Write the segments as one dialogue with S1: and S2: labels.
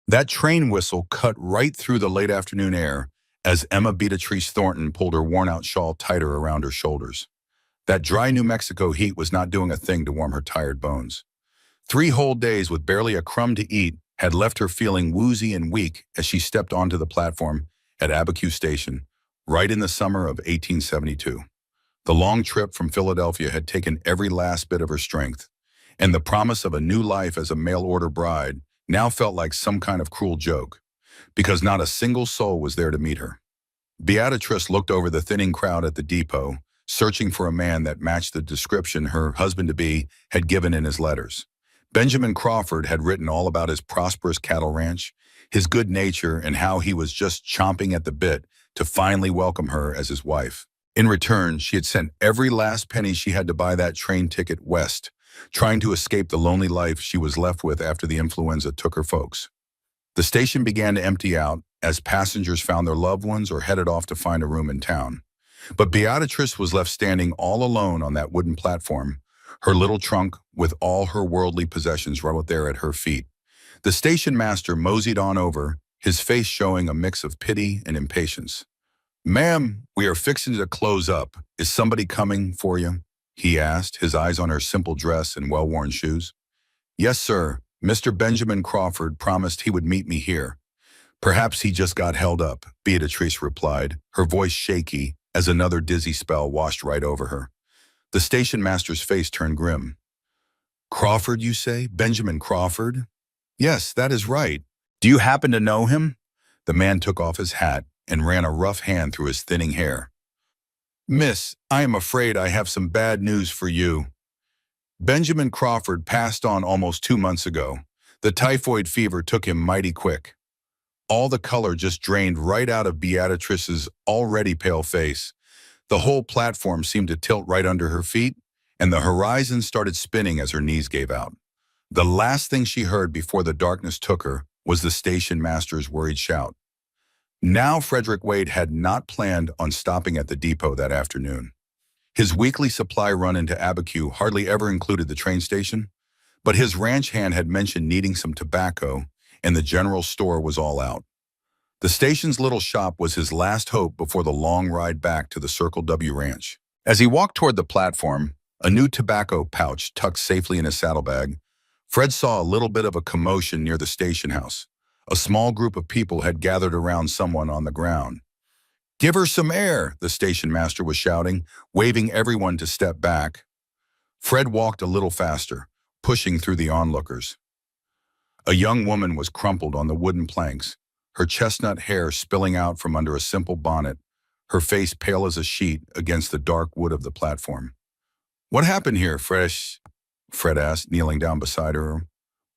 S1: That train whistle cut right through the late afternoon air as Emma Beatrice Thornton pulled her worn-out shawl tighter around her shoulders. That dry New Mexico heat was not doing a thing to warm her tired bones. 3 whole days with barely a crumb to eat had left her feeling woozy and weak as she stepped onto the platform at Abiquiu Station, right in the summer of 1872. The long trip from Philadelphia had taken every last bit of her strength, and the promise of a new life as a mail-order bride now felt like some kind of cruel joke, because not a single soul was there to meet her. Beatrice looked over the thinning crowd at the depot, searching for a man that matched the description her husband-to-be had given in his letters. Benjamin Crawford had written all about his prosperous cattle ranch, his good nature, and how he was just chomping at the bit to finally welcome her as his wife. In return, she had sent every last penny she had to buy that train ticket west, trying to escape the lonely life she was left with after the influenza took her folks. The station began to empty out as passengers found their loved ones or headed off to find a room in town. But Beatrice was left standing all alone on that wooden platform, her little trunk with all her worldly possessions right there at her feet. The station master moseyed on over, his face showing a mix of pity and impatience. "Ma'am, we are fixing to close up. Is somebody coming for you?" he asked, his eyes on her simple dress and well-worn shoes. "Yes, sir. Mr. Benjamin Crawford promised he would meet me here." "Perhaps he just got held up," Beatrice replied, her voice shaky as another dizzy spell washed right over her. The station master's face turned grim. "Crawford, you say? Benjamin Crawford?" "Yes, that is right. Do you happen to know him?" The man took off his hat and ran a rough hand through his thinning hair. "Miss, I am afraid I have some bad news for you. Benjamin Crawford passed on almost 2 months ago. The typhoid fever took him mighty quick." All the color just drained right out of Beatrice's already pale face. The whole platform seemed to tilt right under her feet, and the horizon started spinning as her knees gave out. The last thing she heard before the darkness took her was the station master's worried shout. Now Frederick Wade had not planned on stopping at the depot that afternoon. His weekly supply run into Abiquiu hardly ever included the train station, but his ranch hand had mentioned needing some tobacco, and the general store was all out. The station's little shop was his last hope before the long ride back to the Circle W Ranch. As he walked toward the platform, a new tobacco pouch tucked safely in his saddlebag, Fred saw a little bit of a commotion near the station house. A small group of people had gathered around someone on the ground. "Give her some air," the station master was shouting, waving everyone to step back. Fred walked a little faster, pushing through the onlookers. A young woman was crumpled on the wooden planks, her chestnut hair spilling out from under a simple bonnet, her face pale as a sheet against the dark wood of the platform. "What happened here, Fred asked, kneeling down beside her.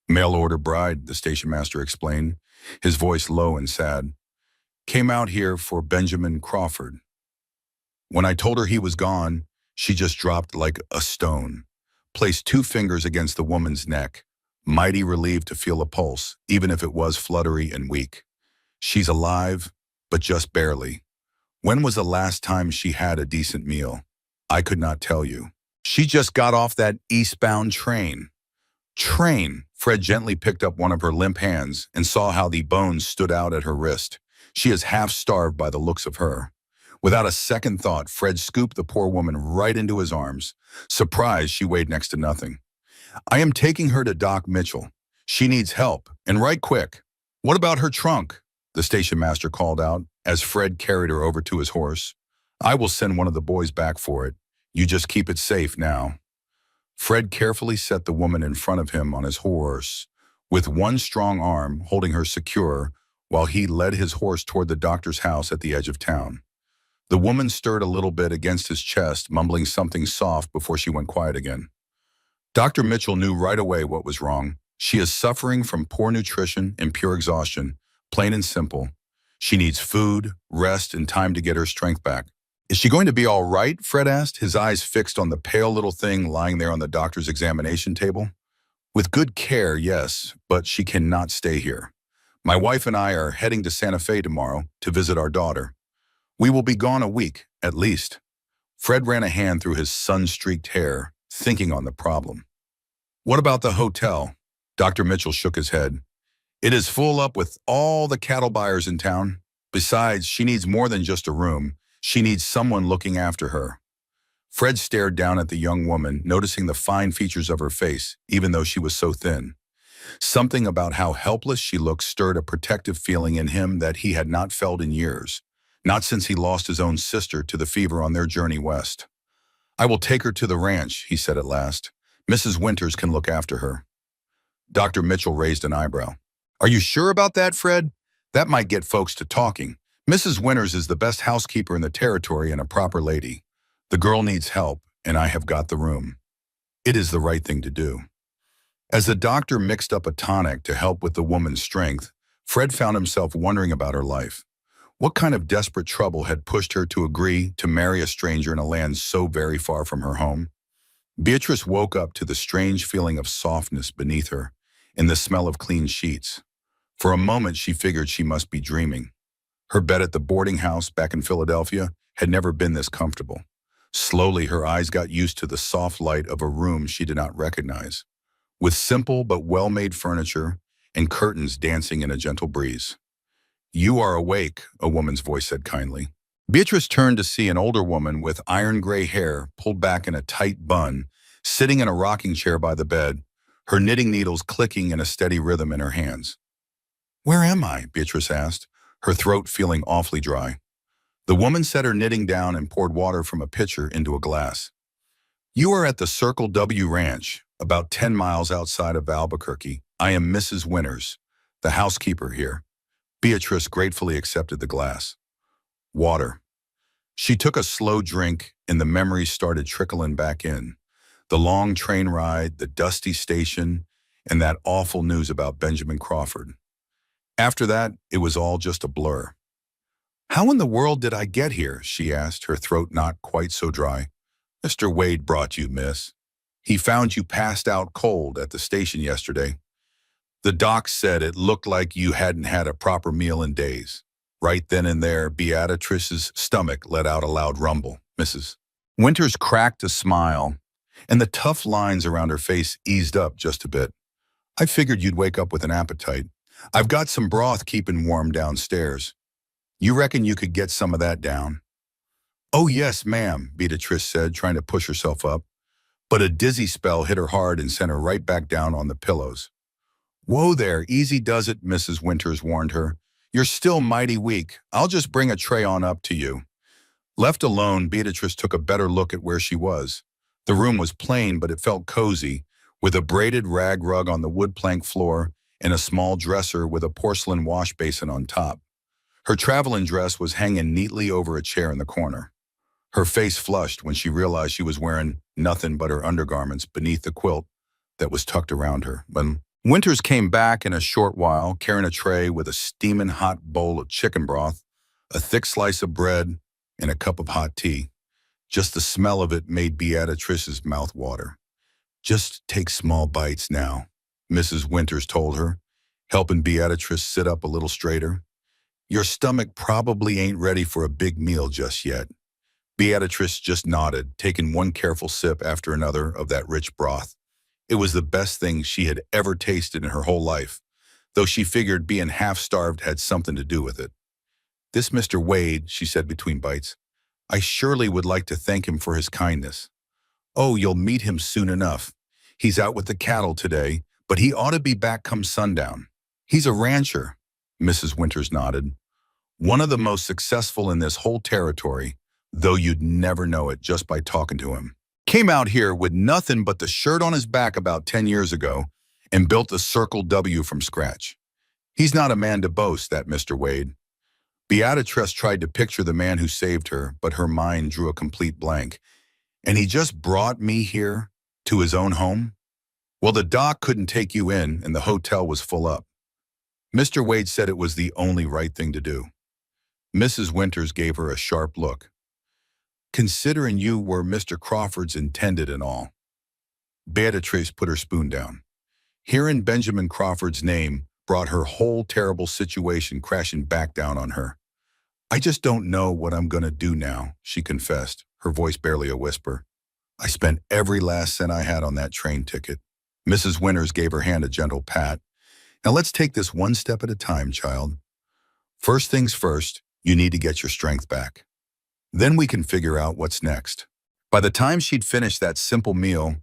S1: "Mail-order bride," the station master explained, his voice low and sad. "Came out here for Benjamin Crawford. When I told her he was gone, she just dropped like a stone, placed 2 fingers against the woman's neck, mighty relieved to feel a pulse, even if it was fluttery and weak. She's alive, but just barely. When was the last time she had a decent meal? I could not tell you. She just got off that eastbound train." "Train?" Fred gently picked up one of her limp hands and saw how the bones stood out at her wrist. "She is half starved by the looks of her." Without a second thought, Fred scooped the poor woman right into his arms. Surprised, she weighed next to nothing. "I am taking her to Doc Mitchell. She needs help, and right quick." "What about her trunk?" the station master called out as Fred carried her over to his horse. "I will send one of the boys back for it. You just keep it safe now." Fred carefully set the woman in front of him on his horse, with one strong arm holding her secure while he led his horse toward the doctor's house at the edge of town. The woman stirred a little bit against his chest, mumbling something soft before she went quiet again. Dr. Mitchell knew right away what was wrong. "She is suffering from poor nutrition and pure exhaustion, plain and simple. She needs food, rest, and time to get her strength back." "Is she going to be all right?" Fred asked, his eyes fixed on the pale little thing lying there on the doctor's examination table. "With good care, yes, but she cannot stay here. My wife and I are heading to Santa Fe tomorrow to visit our daughter. We will be gone a week, at least." Fred ran a hand through his sun-streaked hair, thinking on the problem. "What about the hotel?" Dr. Mitchell shook his head. It is full up with all the cattle buyers in town. Besides, she needs more than just a room. She needs someone looking after her. Fred stared down at the young woman, noticing the fine features of her face, even though she was so thin. Something about how helpless she looked stirred a protective feeling in him that he had not felt in years, not since he lost his own sister to the fever on their journey west. "I will take her to the ranch," he said at last. "Mrs. Winters can look after her." Dr. Mitchell raised an eyebrow. "Are you sure about that, Fred? That might get folks to talking. Mrs. Winters is the best housekeeper in the territory and a proper lady. The girl needs help, and I have got the room. It is the right thing to do." As the doctor mixed up a tonic to help with the woman's strength, Fred found himself wondering about her life. What kind of desperate trouble had pushed her to agree to marry a stranger in a land so very far from her home? Beatrice woke up to the strange feeling of softness beneath her and the smell of clean sheets. For a moment, she figured she must be dreaming. Her bed at the boarding house back in Philadelphia had never been this comfortable. Slowly, her eyes got used to the soft light of a room she did not recognize, with simple but well-made furniture and curtains dancing in a gentle breeze. "You are awake," a woman's voice said kindly. Beatrice turned to see an older woman with iron-gray hair pulled back in a tight bun, sitting in a rocking chair by the bed, her knitting needles clicking in a steady rhythm in her hands. "Where am I?" Beatrice asked, her throat feeling awfully dry. The woman set her knitting down and poured water from a pitcher into a glass. "You are at the Circle W Ranch, about 10 miles outside of Albuquerque. I am Mrs. Winters, the housekeeper here." Beatrice gratefully accepted the glass. Water. She took a slow drink, and the memories started trickling back in. The long train ride, the dusty station, and that awful news about Benjamin Crawford. After that, it was all just a blur. "How in the world did I get here?" she asked, her throat not quite so dry. "Mr. Wade brought you, miss. He found you passed out cold at the station yesterday. The doc said it looked like you hadn't had a proper meal in days." Right then and there, Beatrice's stomach let out a loud rumble. Mrs. Winters cracked a smile, and the tough lines around her face eased up just a bit. "I figured you'd wake up with an appetite. I've got some broth keeping warm downstairs. You reckon you could get some of that down?" "Oh yes, ma'am," Beatrice said, trying to push herself up. But a dizzy spell hit her hard and sent her right back down on the pillows. "Whoa there, easy does it," Mrs. Winters warned her. "You're still mighty weak. I'll just bring a tray on up to you." Left alone, Beatrice took a better look at where she was. The room was plain, but it felt cozy, with a braided rag rug on the wood plank floor and a small dresser with a porcelain wash basin on top. Her traveling dress was hanging neatly over a chair in the corner. Her face flushed when she realized she was wearing nothing but her undergarments beneath the quilt that was tucked around her. When Winters came back in a short while, carrying a tray with a steaming hot bowl of chicken broth, a thick slice of bread, and a cup of hot tea. Just the smell of it made Beatrice's mouth water. "Just take small bites now," Mrs. Winters told her, helping Beatrice sit up a little straighter. "Your stomach probably ain't ready for a big meal just yet." Beatrice just nodded, taking one careful sip after another of that rich broth. It was the best thing she had ever tasted in her whole life, though she figured being half-starved had something to do with it. "This Mr. Wade," she said between bites, "I surely would like to thank him for his kindness." "Oh, you'll meet him soon enough. He's out with the cattle today, but he ought to be back come sundown. He's a rancher," Mrs. Winters nodded. "One of the most successful in this whole territory, though you'd never know it just by talking to him. Came out here with nothing but the shirt on his back about 10 years ago and built the Circle W from scratch. He's not a man to boast, that Mr. Wade." Beatrice tried to picture the man who saved her, but her mind drew a complete blank. "And he just brought me here to his own home?" "Well, the doc couldn't take you in and the hotel was full up. Mr. Wade said it was the only right thing to do." Mrs. Winters gave her a sharp look. "Considering you were Mr. Crawford's intended and all." Beatrice put her spoon down. Hearing Benjamin Crawford's name brought her whole terrible situation crashing back down on her. "I just don't know what I'm going to do now," she confessed, her voice barely a whisper. "I spent every last cent I had on that train ticket." Mrs. Winters gave her hand a gentle pat. Now let's take this one step at a time, child. First things first, you need to get your strength back. Then we can figure out what's next. By the time she'd finished that simple meal,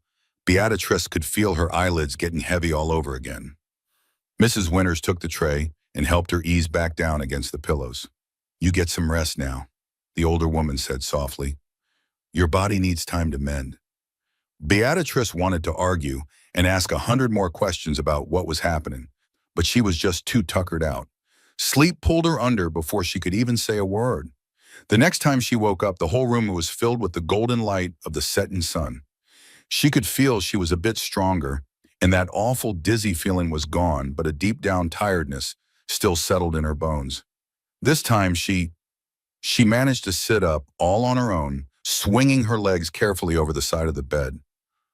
S1: Beatrice could feel her eyelids getting heavy all over again. Mrs. Winters took the tray and helped her ease back down against the pillows. You get some rest now, the older woman said softly. Your body needs time to mend. Beatrice wanted to argue and ask 100 more questions about what was happening, but she was just too tuckered out. Sleep pulled her under before she could even say a word. The next time she woke up, the whole room was filled with the golden light of the setting sun. She could feel she was a bit stronger, and that awful dizzy feeling was gone, but a deep down tiredness still settled in her bones. This time she managed to sit up all on her own, swinging her legs carefully over the side of the bed.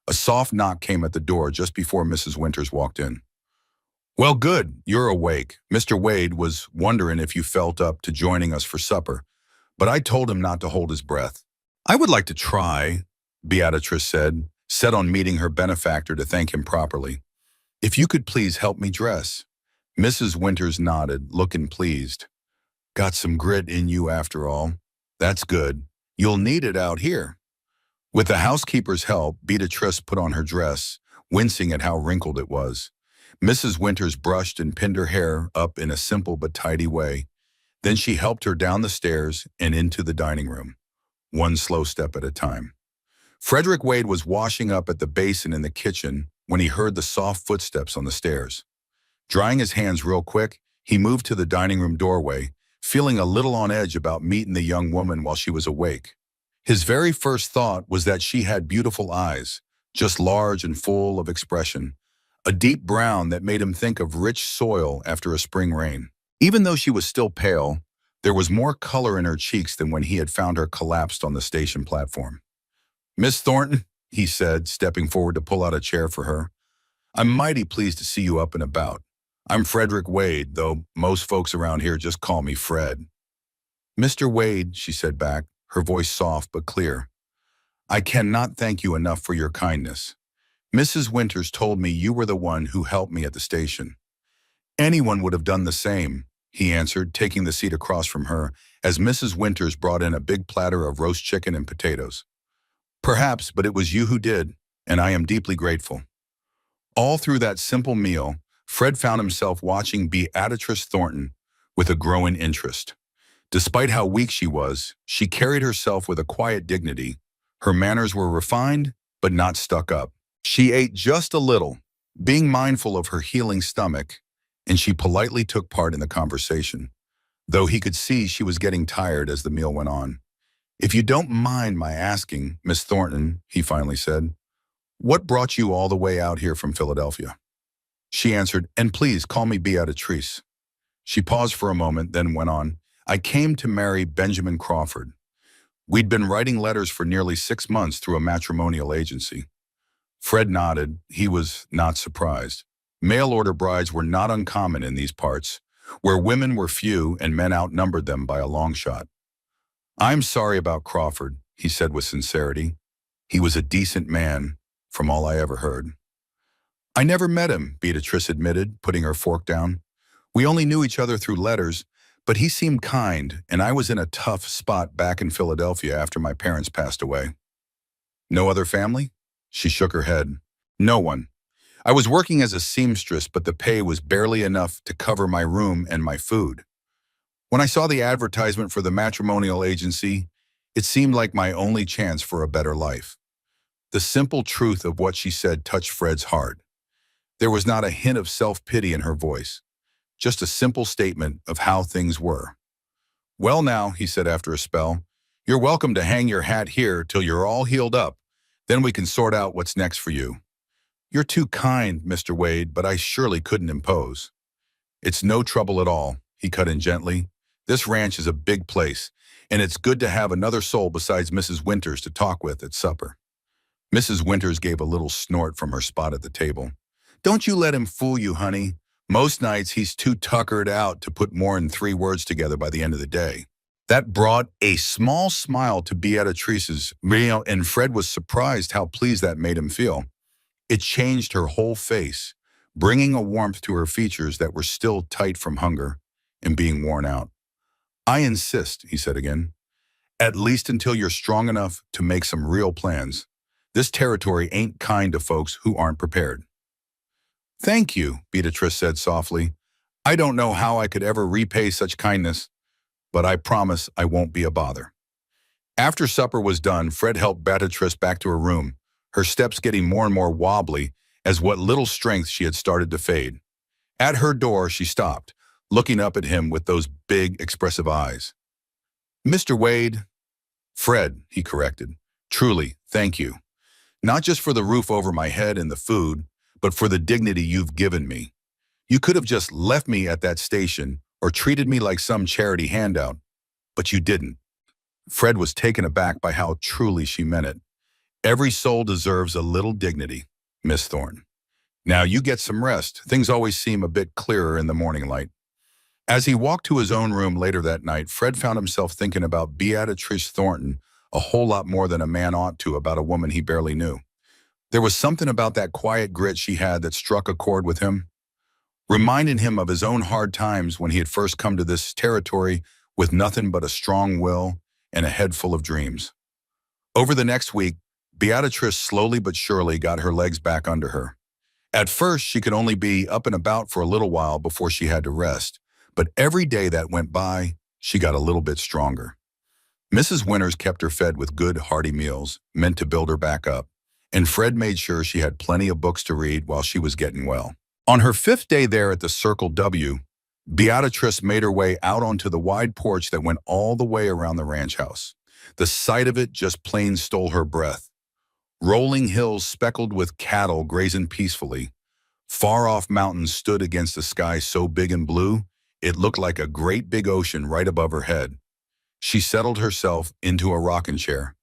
S1: A soft knock came at the door just before Mrs. Winters walked in. Well, good, you're awake. Mr. Wade was wondering if you felt up to joining us for supper, but I told him not to hold his breath. I would like to try, Beatrice said, set on meeting her benefactor to thank him properly. If you could please help me dress. Mrs. Winters nodded, looking pleased. Got some grit in you after all. That's good. You'll need it out here. With the housekeeper's help, Beatrice put on her dress, wincing at how wrinkled it was. Mrs. Winters brushed and pinned her hair up in a simple but tidy way. Then she helped her down the stairs and into the dining room, one slow step at a time. Frederick Wade was washing up at the basin in the kitchen when he heard the soft footsteps on the stairs. Drying his hands real quick, he moved to the dining room doorway, feeling a little on edge about meeting the young woman while she was awake. His very first thought was that she had beautiful eyes, just large and full of expression, a deep brown that made him think of rich soil after a spring rain. Even though she was still pale, there was more color in her cheeks than when he had found her collapsed on the station platform. Miss Thornton, he said, stepping forward to pull out a chair for her, I'm mighty pleased to see you up and about. I'm Frederick Wade, though most folks around here just call me Fred. Mr. Wade, she said back, her voice soft but clear. I cannot thank you enough for your kindness. Mrs. Winters told me you were the one who helped me at the station. Anyone would have done the same, he answered, taking the seat across from her as Mrs. Winters brought in a big platter of roast chicken and potatoes. Perhaps, but it was you who did, and I am deeply grateful. All through that simple meal, Fred found himself watching Beatrice Thornton with a growing interest. Despite how weak she was, she carried herself with a quiet dignity. Her manners were refined, but not stuck up. She ate just a little, being mindful of her healing stomach, and she politely took part in the conversation, though he could see she was getting tired as the meal went on. If you don't mind my asking, Miss Thornton, he finally said, what brought you all the way out here from Philadelphia? She answered, and please call me Beatrice. She paused for a moment, then went on, I came to marry Benjamin Crawford. We'd been writing letters for nearly 6 months through a matrimonial agency. Fred nodded. He was not surprised. Mail-order brides were not uncommon in these parts, where women were few and men outnumbered them by a long shot. I'm sorry about Crawford, he said with sincerity. He was a decent man, from all I ever heard. I never met him, Beatrice admitted, putting her fork down. We only knew each other through letters, but he seemed kind, and I was in a tough spot back in Philadelphia after my parents passed away. No other family? She shook her head. No one. I was working as a seamstress, but the pay was barely enough to cover my room and my food. When I saw the advertisement for the matrimonial agency, it seemed like my only chance for a better life. The simple truth of what she said touched Fred's heart. There was not a hint of self-pity in her voice, just a simple statement of how things were. Well now, he said after a spell, you're welcome to hang your hat here till you're all healed up. Then we can sort out what's next for you. You're too kind, Mr. Wade, but I surely couldn't impose. It's no trouble at all, he cut in gently. This ranch is a big place, and it's good to have another soul besides Mrs. Winters to talk with at supper. Mrs. Winters gave a little snort from her spot at the table. Don't you let him fool you, honey. Most nights he's too tuckered out to put more than 3 words together by the end of the day. That brought a small smile to Beatrice's, and Fred was surprised how pleased that made him feel. It changed her whole face, bringing a warmth to her features that were still tight from hunger and being worn out. "I insist," he said again, "at least until you're strong enough to make some real plans. This territory ain't kind to folks who aren't prepared." "Thank you," Beatrice said softly. "I don't know how I could ever repay such kindness, but I promise I won't be a bother." After supper was done, Fred helped Beatrice back to her room, her steps getting more and more wobbly as what little strength she had started to fade. At her door, she stopped, looking up at him with those big, expressive eyes. "Mr. Wade." "Fred," he corrected. "Truly, thank you. Not just for the roof over my head and the food, but for the dignity you've given me. You could have just left me at that station or treated me like some charity handout, but you didn't." Fred was taken aback by how truly she meant it. "Every soul deserves a little dignity, Miss Thornton. Now you get some rest. Things always seem a bit clearer in the morning light." As he walked to his own room later that night, Fred found himself thinking about Beatrice Thornton a whole lot more than a man ought to about a woman he barely knew. There was something about that quiet grit she had that struck a chord with him, reminding him of his own hard times when he had first come to this territory with nothing but a strong will and a head full of dreams. Over the next week, Beatrice slowly but surely got her legs back under her. At first, she could only be up and about for a little while before she had to rest, but every day that went by, she got a little bit stronger. Mrs. Winters kept her fed with good, hearty meals, meant to build her back up, and Fred made sure she had plenty of books to read while she was getting well. On her 5th day there at the Circle W, Beatrice made her way out onto the wide porch that went all the way around the ranch house. The sight of it just plain stole her breath. Rolling hills speckled with cattle grazing peacefully. Far-off mountains stood against a sky so big and blue, it looked like a great big ocean right above her head. She settled herself into a rocking chair,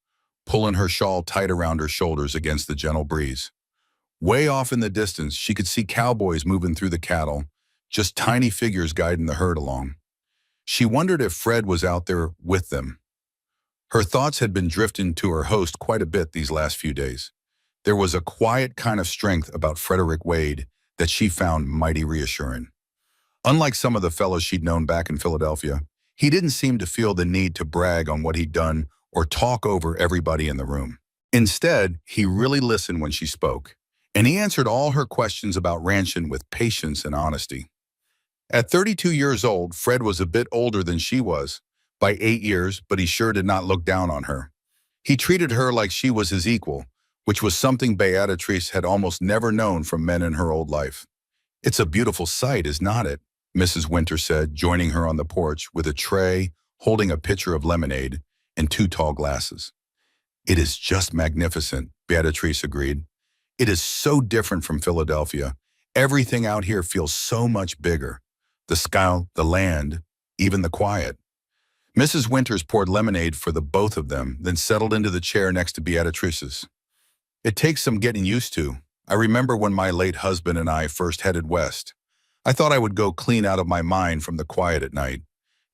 S1: pulling her shawl tight around her shoulders against the gentle breeze. Way off in the distance, she could see cowboys moving through the cattle, just tiny figures guiding the herd along. She wondered if Fred was out there with them. Her thoughts had been drifting to her host quite a bit these last few days. There was a quiet kind of strength about Frederick Wade that she found mighty reassuring. Unlike some of the fellows she'd known back in Philadelphia, he didn't seem to feel the need to brag on what he'd done or talk over everybody in the room. Instead, he really listened when she spoke, and he answered all her questions about ranching with patience and honesty. At 32 years old, Fred was a bit older than she was, by 8 years, but he sure did not look down on her. He treated her like she was his equal, which was something Beatrice had almost never known from men in her old life. "It's a beautiful sight, is not it?" Mrs. Winter said, joining her on the porch with a tray, holding a pitcher of lemonade and 2 tall glasses. "It is just magnificent," Beatrice agreed. "It is so different from Philadelphia. Everything out here feels so much bigger. The sky, the land, even the quiet." Mrs. Winters poured lemonade for the both of them, then settled into the chair next to Beatrice's. "It takes some getting used to. I remember when my late husband and I first headed west. I thought I would go clean out of my mind from the quiet at night.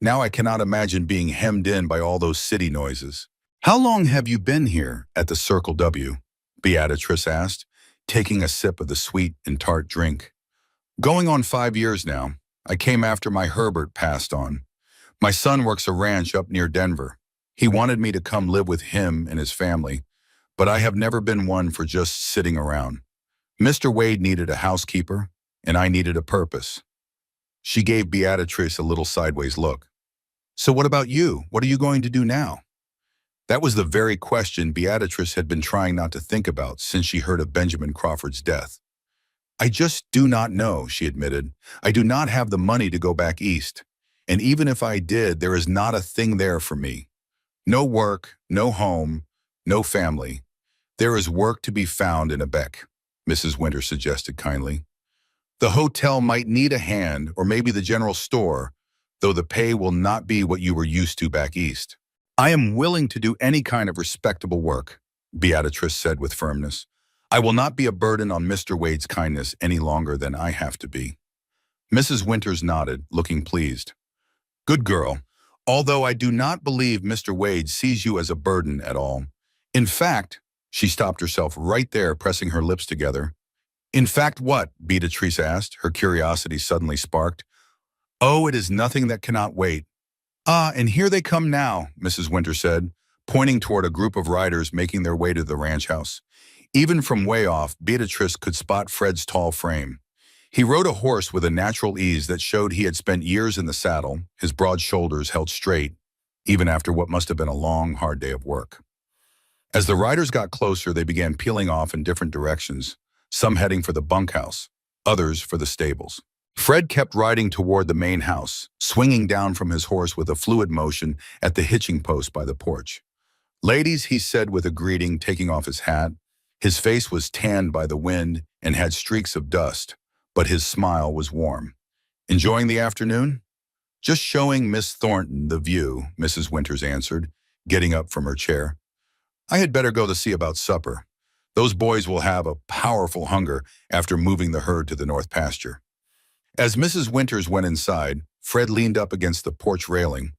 S1: Now I cannot imagine being hemmed in by all those city noises." "How long have you been here at the Circle W?" Beatrice asked, taking a sip of the sweet and tart drink. "Going on 5 years now. I came after my Herbert passed on. My son works a ranch up near Denver. He wanted me to come live with him and his family, but I have never been one for just sitting around. Mr. Wade needed a housekeeper, and I needed a purpose." She gave Beatrice a little sideways look. "So what about you? What are you going to do now?" That was the very question Beatrice had been trying not to think about since she heard of Benjamin Crawford's death. "I just do not know," she admitted. "I do not have the money to go back east. And even if I did, there is not a thing there for me. No work, no home, no family. There is work to be found in Quebec," Mrs. Winter suggested kindly. "The hotel might need a hand, or maybe the general store, though the pay will not be what you were used to back east." "I am willing to do any kind of respectable work," Beatrice said with firmness. "I will not be a burden on Mr. Wade's kindness any longer than I have to be." Mrs. Winters nodded, looking pleased. "Good girl. Although I do not believe Mr. Wade sees you as a burden at all. In fact," she stopped herself right there, pressing her lips together, In fact, what? Beatrice asked, her curiosity suddenly sparked. Oh, it is nothing that cannot wait. Ah, and here they come now, Mrs. Winter said, pointing toward a group of riders making their way to the ranch house. Even from way off, Beatrice could spot Fred's tall frame. He rode a horse with a natural ease that showed he had spent years in the saddle, his broad shoulders held straight, even after what must have been a long, hard day of work. As the riders got closer, they began peeling off in different directions, some heading for the bunkhouse, others for the stables. Fred kept riding toward the main house, swinging down from his horse with a fluid motion at the hitching post by the porch. Ladies, he said with a greeting, taking off his hat. His face was tanned by the wind and had streaks of dust, but his smile was warm. Enjoying the afternoon? Just showing Miss Thornton the view, Mrs. Winters answered, getting up from her chair. I had better go to see about supper. Those boys will have a powerful hunger after moving the herd to the north pasture. As Mrs. Winters went inside, Fred leaned up against the porch railing,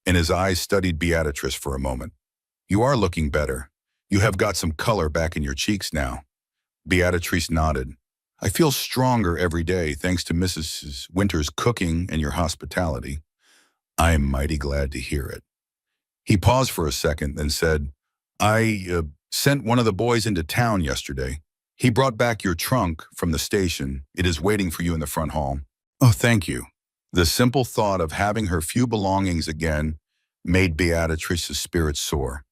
S1: and his eyes studied Beatrice for a moment. You are looking better. You have got some color back in your cheeks now. Beatrice nodded. I feel stronger every day thanks to Mrs. Winters' cooking and your hospitality. I am mighty glad to hear it. He paused for a second, then said, I sent one of the boys into town yesterday. He brought back your trunk from the station. It is waiting for you in the front hall. Oh, thank you. The simple thought of having her few belongings again made Beatrice's spirits soar.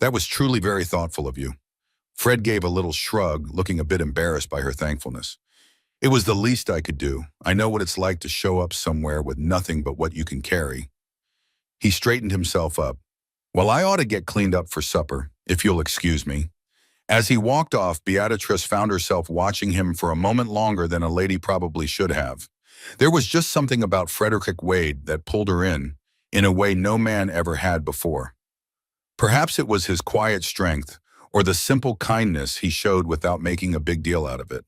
S1: That was truly very thoughtful of you. Fred gave a little shrug, looking a bit embarrassed by her thankfulness. It was the least I could do. I know what it's like to show up somewhere with nothing but what you can carry. He straightened himself up. Well, I ought to get cleaned up for supper, if you'll excuse me. As he walked off, Beatrice found herself watching him for a moment longer than a lady probably should have. There was just something about Frederick Wade that pulled her in a way no man ever had before. Perhaps it was his quiet strength, or the simple kindness he showed without making a big deal out of it.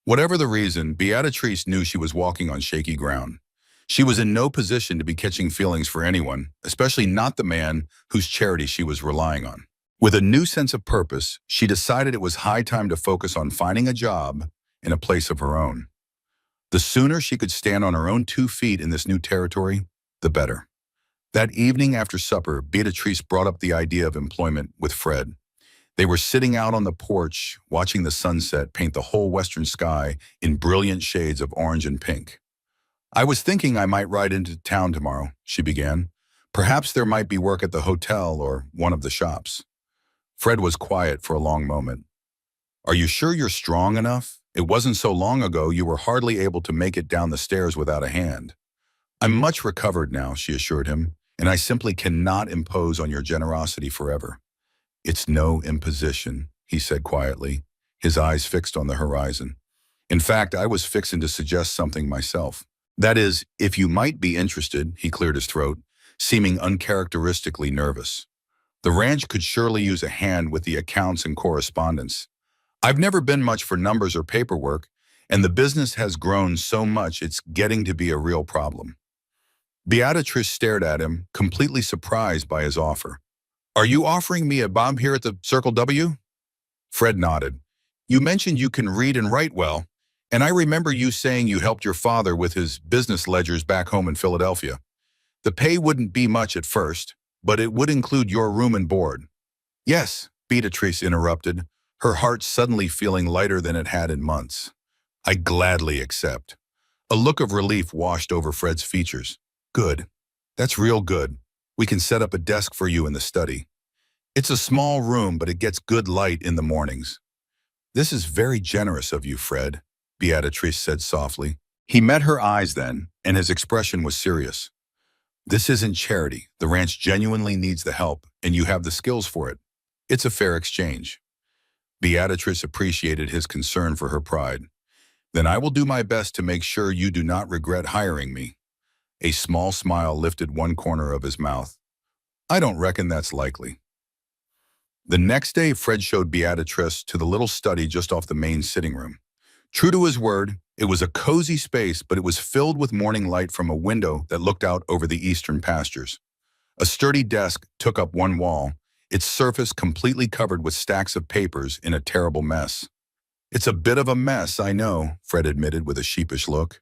S1: Whatever the reason, Beatrice knew she was walking on shaky ground. She was in no position to be catching feelings for anyone, especially not the man whose charity she was relying on. With a new sense of purpose, she decided it was high time to focus on finding a job in a place of her own. The sooner she could stand on her own 2 feet in this new territory, the better. That evening after supper, Beatrice brought up the idea of employment with Fred. They were sitting out on the porch, watching the sunset paint the whole western sky in brilliant shades of orange and pink. I was thinking I might ride into town tomorrow, she began. Perhaps there might be work at the hotel or one of the shops. Fred was quiet for a long moment. Are you sure you're strong enough? It wasn't so long ago you were hardly able to make it down the stairs without a hand. I'm much recovered now, she assured him, and I simply cannot impose on your generosity forever. It's no imposition, he said quietly, his eyes fixed on the horizon. In fact, I was fixing to suggest something myself. That is, if you might be interested, he cleared his throat, seeming uncharacteristically nervous. The ranch could surely use a hand with the accounts and correspondence. I've never been much for numbers or paperwork, and the business has grown so much it's getting to be a real problem. Beatrice stared at him, completely surprised by his offer. Are you offering me a job here at the Circle W? Fred nodded. You mentioned you can read and write well, and I remember you saying you helped your father with his business ledgers back home in Philadelphia. The pay wouldn't be much at first, but it would include your room and board. Yes, Beatrice interrupted, her heart suddenly feeling lighter than it had in months. I gladly accept. A look of relief washed over Fred's features. Good. That's real good. We can set up a desk for you in the study. It's a small room, but it gets good light in the mornings. This is very generous of you, Fred, Beatrice said softly. He met her eyes then, and his expression was serious. This isn't charity. The ranch genuinely needs the help, and you have the skills for it. It's a fair exchange. Beatrice appreciated his concern for her pride. Then I will do my best to make sure you do not regret hiring me. A small smile lifted one corner of his mouth. I don't reckon that's likely. The next day, Fred showed Beatrice to the little study just off the main sitting room. True to his word, it was a cozy space, but it was filled with morning light from a window that looked out over the eastern pastures. A sturdy desk took up one wall, its surface completely covered with stacks of papers in a terrible mess. It's a bit of a mess, I know, Fred admitted with a sheepish look.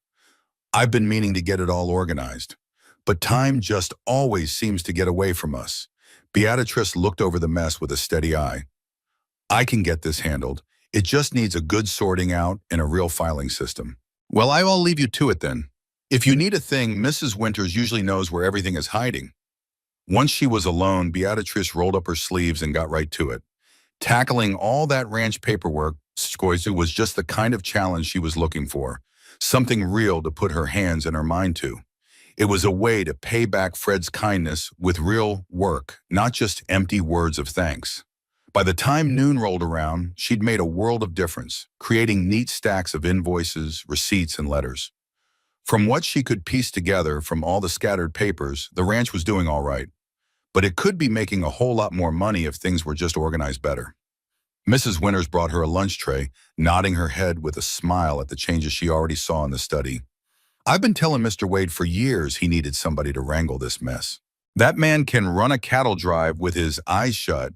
S1: I've been meaning to get it all organized. But time just always seems to get away from us. Beatrice looked over the mess with a steady eye. I can get this handled. It just needs a good sorting out and a real filing system. Well, I'll leave you to it then. If you need a thing, Mrs. Winters usually knows where everything is hiding. Once she was alone, Beatrice rolled up her sleeves and got right to it. Tackling all that ranch paperwork was just the kind of challenge she was looking for, something real to put her hands and her mind to. It was a way to pay back Fred's kindness with real work, not just empty words of thanks. By the time noon rolled around, she'd made a world of difference, creating neat stacks of invoices, receipts, and letters. From what she could piece together from all the scattered papers, the ranch was doing all right. But it could be making a whole lot more money if things were just organized better. Mrs. Winters brought her a lunch tray, nodding her head with a smile at the changes she already saw in the study. I've been telling Mr. Wade for years he needed somebody to wrangle this mess. That man can run a cattle drive with his eyes shut,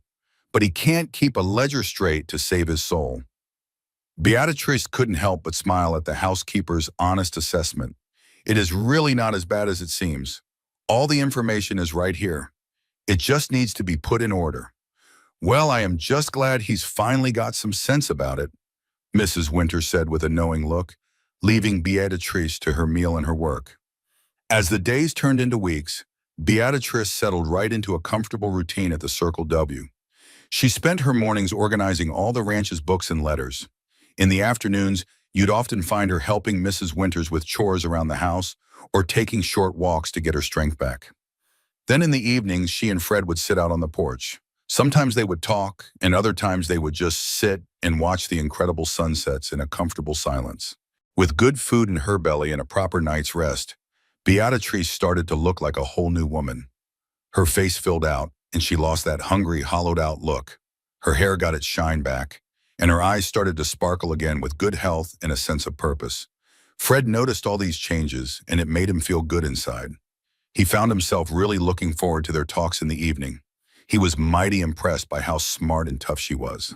S1: but he can't keep a ledger straight to save his soul. Beatrice couldn't help but smile at the housekeeper's honest assessment. It is really not as bad as it seems. All the information is right here. It just needs to be put in order. Well, I am just glad he's finally got some sense about it, Mrs. Winters said with a knowing look, leaving Beatrice to her meal and her work. As the days turned into weeks, Beatrice settled right into a comfortable routine at the Circle W. She spent her mornings organizing all the ranch's books and letters. In the afternoons, you'd often find her helping Mrs. Winters with chores around the house or taking short walks to get her strength back. Then in the evenings, she and Fred would sit out on the porch. Sometimes they would talk, and other times they would just sit and watch the incredible sunsets in a comfortable silence. With good food in her belly and a proper night's rest, Beatrice started to look like a whole new woman. Her face filled out, and she lost that hungry, hollowed-out look. Her hair got its shine back, and her eyes started to sparkle again with good health and a sense of purpose. Fred noticed all these changes, and it made him feel good inside. He found himself really looking forward to their talks in the evening. He was mighty impressed by how smart and tough she was.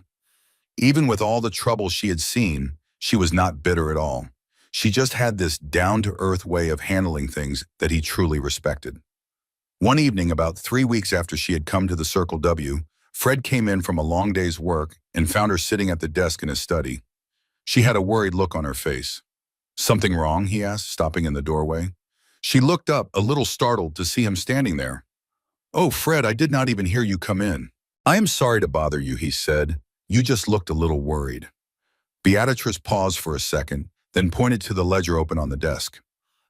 S1: Even with all the trouble she had seen, she was not bitter at all. She just had this down-to-earth way of handling things that he truly respected. One evening, about 3 weeks after she had come to the Circle W, Fred came in from a long day's work and found her sitting at the desk in his study. She had a worried look on her face. "Something wrong?" he asked, stopping in the doorway. She looked up, a little startled to see him standing there. "Oh, Fred, I did not even hear you come in." "I am sorry to bother you," he said. "You just looked a little worried." Beatrice paused for a second, then pointed to the ledger open on the desk.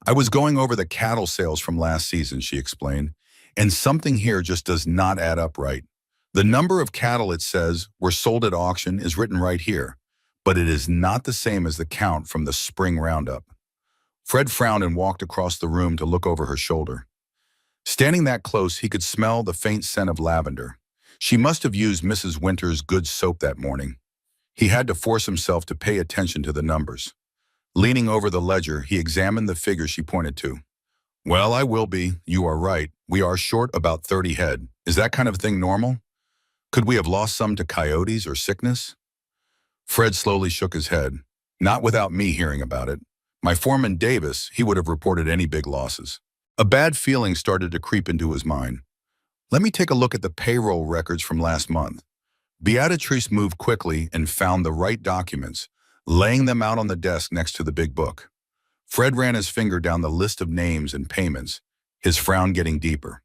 S1: "I was going over the cattle sales from last season," she explained, "and something here just does not add up right. The number of cattle it says were sold at auction is written right here, but it is not the same as the count from the spring roundup." Fred frowned and walked across the room to look over her shoulder. Standing that close, he could smell the faint scent of lavender. She must have used Mrs. Winters' good soap that morning. He had to force himself to pay attention to the numbers. Leaning over the ledger, he examined the figure she pointed to. "Well, I will be. You are right. We are short about 30 head. Is that kind of thing normal? Could we have lost some to coyotes or sickness?" Fred slowly shook his head. "Not without me hearing about it. My foreman Davis, he would have reported any big losses." A bad feeling started to creep into his mind. "Let me take a look at the payroll records from last month." Beatrice moved quickly and found the right documents, laying them out on the desk next to the big book. Fred ran his finger down the list of names and payments, his frown getting deeper.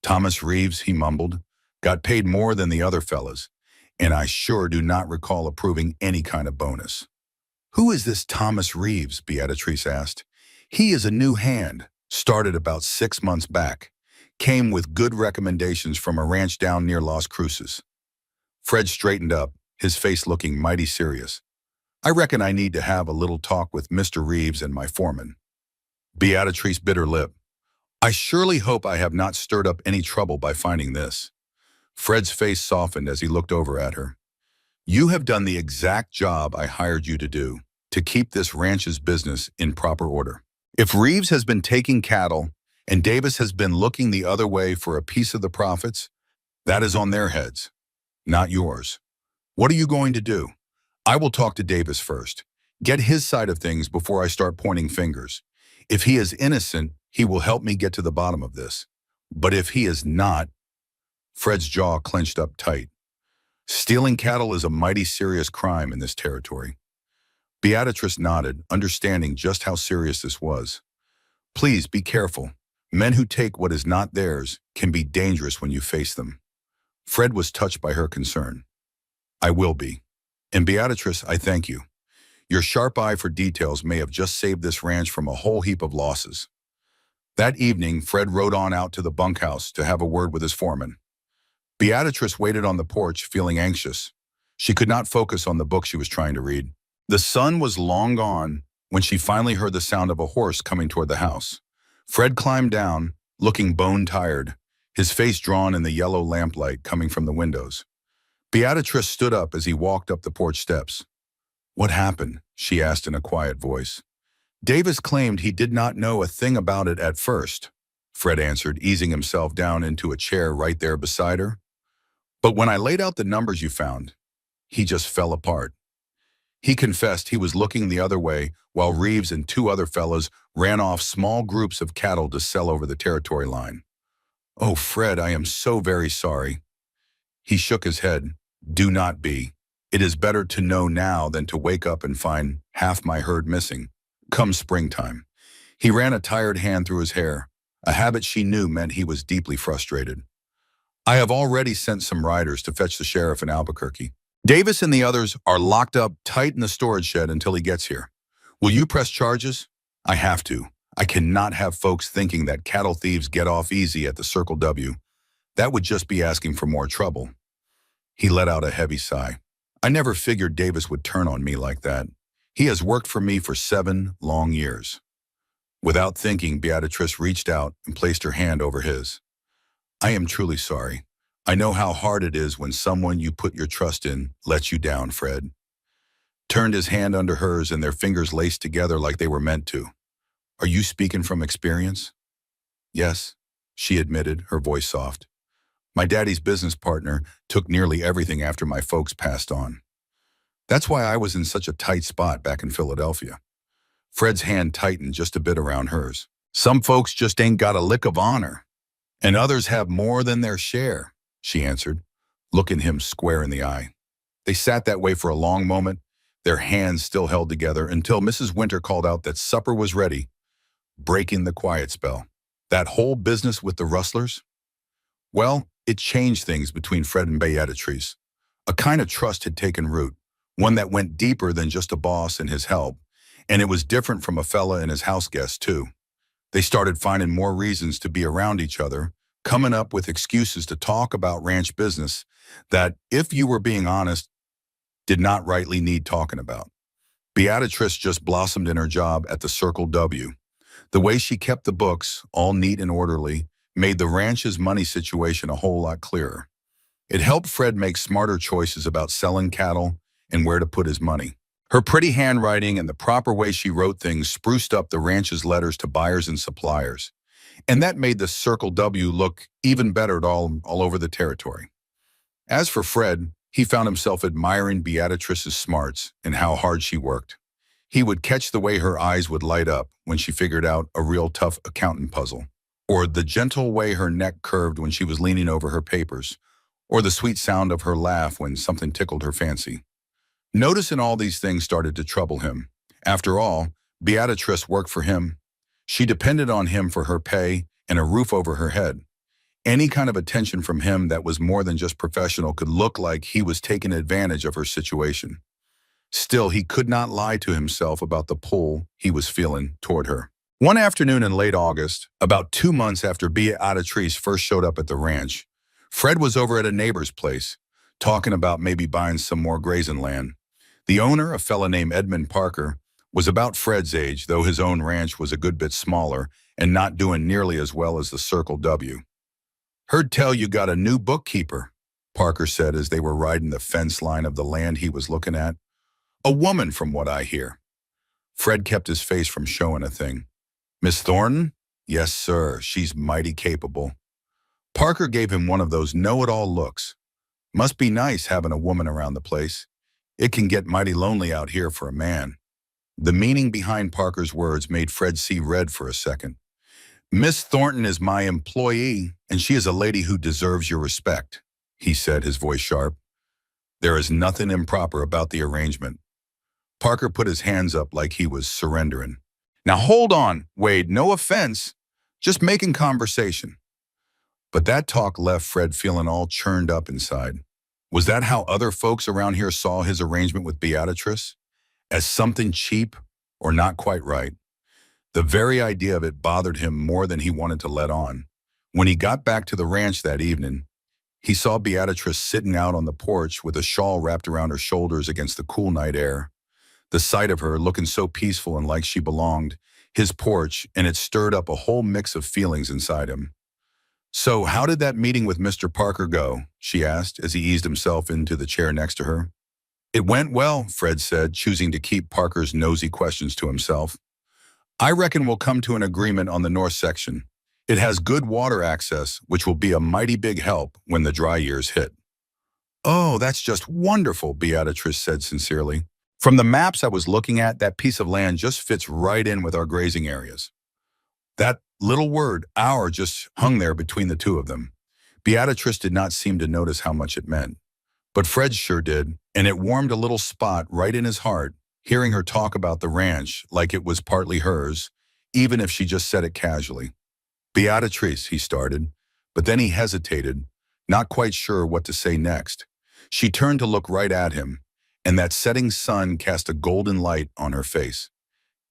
S1: "Thomas Reeves," he mumbled, "got paid more than the other fellas, and I sure do not recall approving any kind of bonus." "Who is this Thomas Reeves?" Beatrice asked. "He is a new hand, started about 6 months back, came with good recommendations from a ranch down near Las Cruces." Fred straightened up, his face looking mighty serious. "I reckon I need to have a little talk with Mr. Reeves and my foreman." Beatrice bit her lip. "I surely hope I have not stirred up any trouble by finding this." Fred's face softened as he looked over at her. "You have done the exact job I hired you to do, to keep this ranch's business in proper order. If Reeves has been taking cattle and Davis has been looking the other way for a piece of the profits, that is on their heads, not yours. What are you going to do?" I will talk to Davis first. Get his side of things before I start pointing fingers. If he is innocent, he will help me get to the bottom of this. But if he is not, Fred's jaw clenched up tight. Stealing cattle is a mighty serious crime in this territory. Beatrice nodded, understanding just how serious this was. Please be careful. Men who take what is not theirs can be dangerous when you face them. Fred was touched by her concern. I will be. And Beatrice, I thank you. Your sharp eye for details may have just saved this ranch from a whole heap of losses. That evening, Fred rode on out to the bunkhouse to have a word with his foreman. Beatrice waited on the porch, feeling anxious. She could not focus on the book she was trying to read. The sun was long gone when she finally heard the sound of a horse coming toward the house. Fred climbed down, looking bone-tired, his face drawn in the yellow lamplight coming from the windows. Beatrice stood up as he walked up the porch steps. What happened? She asked in a quiet voice. Davis claimed he did not know a thing about it at first, Fred answered, easing himself down into a chair right there beside her. But when I laid out the numbers you found, he just fell apart. He confessed he was looking the other way while Reeves and two other fellas ran off small groups of cattle to sell over the territory line. Oh, Fred, I am so very sorry. He shook his head. Do not be. It is better to know now than to wake up and find half my herd missing. Come springtime. He ran a tired hand through his hair. A habit she knew meant he was deeply frustrated. I have already sent some riders to fetch the sheriff in Albuquerque. Davis and the others are locked up tight in the storage shed until he gets here. Will you press charges? I have to. I cannot have folks thinking that cattle thieves get off easy at the Circle W. That would just be asking for more trouble. He let out a heavy sigh. I never figured Davis would turn on me like that. He has worked for me for 7 long years. Without thinking, Beatrice reached out and placed her hand over his. I am truly sorry. I know how hard it is when someone you put your trust in lets you down, Fred. Turned his hand under hers and their fingers laced together like they were meant to. Are you speaking from experience? Yes, she admitted, her voice soft. My daddy's business partner took nearly everything after my folks passed on. That's why I was in such a tight spot back in Philadelphia. Fred's hand tightened just a bit around hers. Some folks just ain't got a lick of honor. And others have more than their share, she answered, looking him square in the eye. They sat that way for a long moment, their hands still held together, until Mrs. Winter called out that supper was ready, breaking the quiet spell. That whole business with the rustlers? Well, it changed things between Fred and Beatrice. A kind of trust had taken root, one that went deeper than just a boss and his help, and it was different from a fella and his house guests, too. They started finding more reasons to be around each other, coming up with excuses to talk about ranch business that, if you were being honest, did not rightly need talking about. Beatrice just blossomed in her job at the Circle W. The way she kept the books, all neat and orderly, made the ranch's money situation a whole lot clearer. It helped Fred make smarter choices about selling cattle and where to put his money. Her pretty handwriting and the proper way she wrote things spruced up the ranch's letters to buyers and suppliers, and that made the Circle W look even better all over the territory. As for Fred, he found himself admiring Beatrice's smarts and how hard she worked. He would catch the way her eyes would light up when she figured out a real tough accounting puzzle, or the gentle way her neck curved when she was leaning over her papers, or the sweet sound of her laugh when something tickled her fancy. Noticing all these things started to trouble him. After all, Beatrice worked for him. She depended on him for her pay and a roof over her head. Any kind of attention from him that was more than just professional could look like he was taking advantage of her situation. Still, he could not lie to himself about the pull he was feeling toward her. One afternoon in late August, about 2 months after Beatrice first showed up at the ranch, Fred was over at a neighbor's place, talking about maybe buying some more grazing land. The owner, a fella named Edmund Parker, was about Fred's age, though his own ranch was a good bit smaller and not doing nearly as well as the Circle W. Heard tell you got a new bookkeeper, Parker said as they were riding the fence line of the land he was looking at. A woman, from what I hear. Fred kept his face from showing a thing. Miss Thornton? Yes, sir, she's mighty capable. Parker gave him one of those know-it-all looks. Must be nice having a woman around the place. It can get mighty lonely out here for a man." The meaning behind Parker's words made Fred see red for a second. "Miss Thornton is my employee, and she is a lady who deserves your respect," he said, his voice sharp. "There is nothing improper about the arrangement." Parker put his hands up like he was surrendering. "Now hold on, Wade, no offense. Just making conversation." But that talk left Fred feeling all churned up inside. Was that how other folks around here saw his arrangement with Beatrice? As something cheap or not quite right? The very idea of it bothered him more than he wanted to let on. When he got back to the ranch that evening, he saw Beatrice sitting out on the porch with a shawl wrapped around her shoulders against the cool night air. The sight of her looking so peaceful and like she belonged, his porch, and it stirred up a whole mix of feelings inside him. "So how did that meeting with Mr. Parker go?" she asked as he eased himself into the chair next to her. "It went well," Fred said, choosing to keep Parker's nosy questions to himself. "I reckon we'll come to an agreement on the north section. It has good water access, which will be a mighty big help when the dry years hit." "Oh, that's just wonderful," Beatrice said sincerely. "From the maps I was looking at, that piece of land just fits right in with our grazing areas." That little word, "our," just hung there between the two of them. Beatrice did not seem to notice how much it meant. But Fred sure did, and it warmed a little spot right in his heart, hearing her talk about the ranch like it was partly hers, even if she just said it casually. "Beatrice," he started, but then he hesitated, not quite sure what to say next. She turned to look right at him, and that setting sun cast a golden light on her face.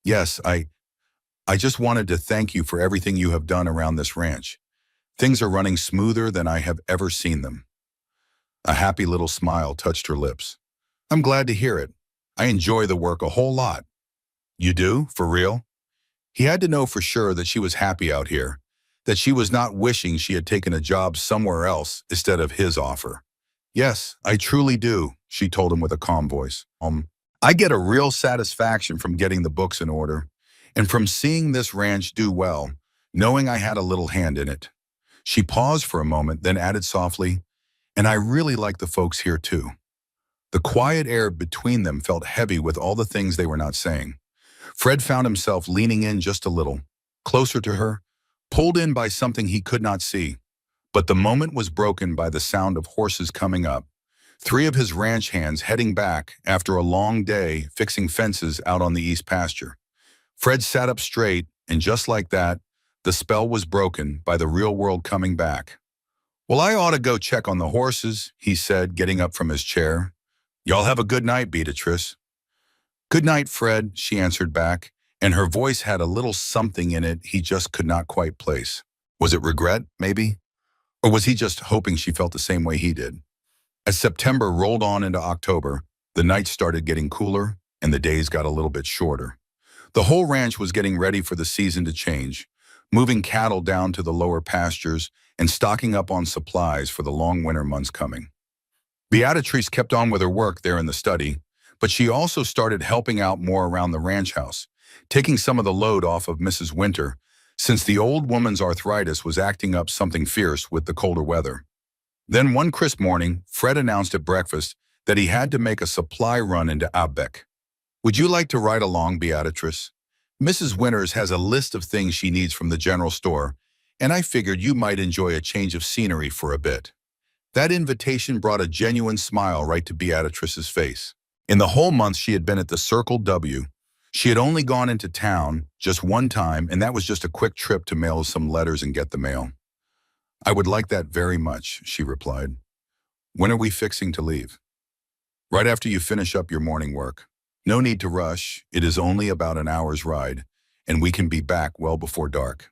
S1: "Yes, I just wanted to thank you for everything you have done around this ranch. Things are running smoother than I have ever seen them." A happy little smile touched her lips. "I'm glad to hear it. I enjoy the work a whole lot." "You do? For real?" He had to know for sure that she was happy out here, that she was not wishing she had taken a job somewhere else instead of his offer. "Yes, I truly do," she told him with a calm voice. I get a real satisfaction from getting the books in order, and from seeing this ranch do well, knowing I had a little hand in it." She paused for a moment, then added softly, "And I really like the folks here too." The quiet air between them felt heavy with all the things they were not saying. Fred found himself leaning in just a little, closer to her, pulled in by something he could not see. But the moment was broken by the sound of horses coming up, three of his ranch hands heading back after a long day fixing fences out on the east pasture. Fred sat up straight, and just like that, the spell was broken by the real world coming back. "Well, I ought to go check on the horses," he said, getting up from his chair. "Y'all have a good night, Beatrice." "Good night, Fred," she answered back, and her voice had a little something in it he just could not quite place. Was it regret, maybe? Or was he just hoping she felt the same way he did? As September rolled on into October, the nights started getting cooler, and the days got a little bit shorter. The whole ranch was getting ready for the season to change, moving cattle down to the lower pastures and stocking up on supplies for the long winter months coming. Beatrice kept on with her work there in the study, but she also started helping out more around the ranch house, taking some of the load off of Mrs. Winter, since the old woman's arthritis was acting up something fierce with the colder weather. Then one crisp morning, Fred announced at breakfast that he had to make a supply run into Outback. "Would you like to ride along, Beatrice? Mrs. Winters has a list of things she needs from the general store, and I figured you might enjoy a change of scenery for a bit." That invitation brought a genuine smile right to Beatrice's face. In the whole month she had been at the Circle W, she had only gone into town just one time, and that was just a quick trip to mail some letters and get the mail. "I would like that very much," she replied. "When are we fixing to leave?" "Right after you finish up your morning work. No need to rush. It is only about an hour's ride, and we can be back well before dark."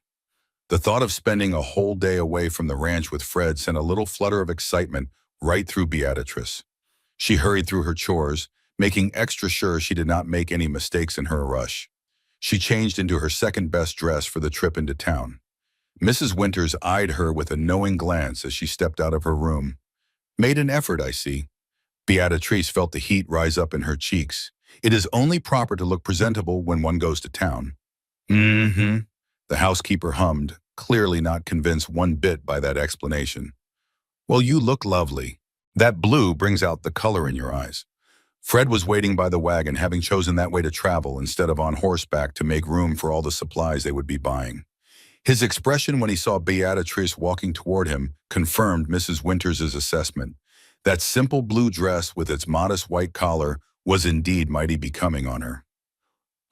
S1: The thought of spending a whole day away from the ranch with Fred sent a little flutter of excitement right through Beatrice. She hurried through her chores, making extra sure she did not make any mistakes in her rush. She changed into her second-best dress for the trip into town. Mrs. Winters eyed her with a knowing glance as she stepped out of her room. "Made an effort, I see." Beatrice felt the heat rise up in her cheeks. It is only proper to look presentable when one goes to town. "Mm-hmm," the housekeeper hummed, clearly not convinced one bit by that explanation. "Well, you look lovely. That blue brings out the color in your eyes." Fred was waiting by the wagon, having chosen that way to travel instead of on horseback to make room for all the supplies they would be buying. His expression when he saw Beatrice walking toward him confirmed Mrs. Winters' assessment. That simple blue dress with its modest white collar was indeed mighty becoming on her.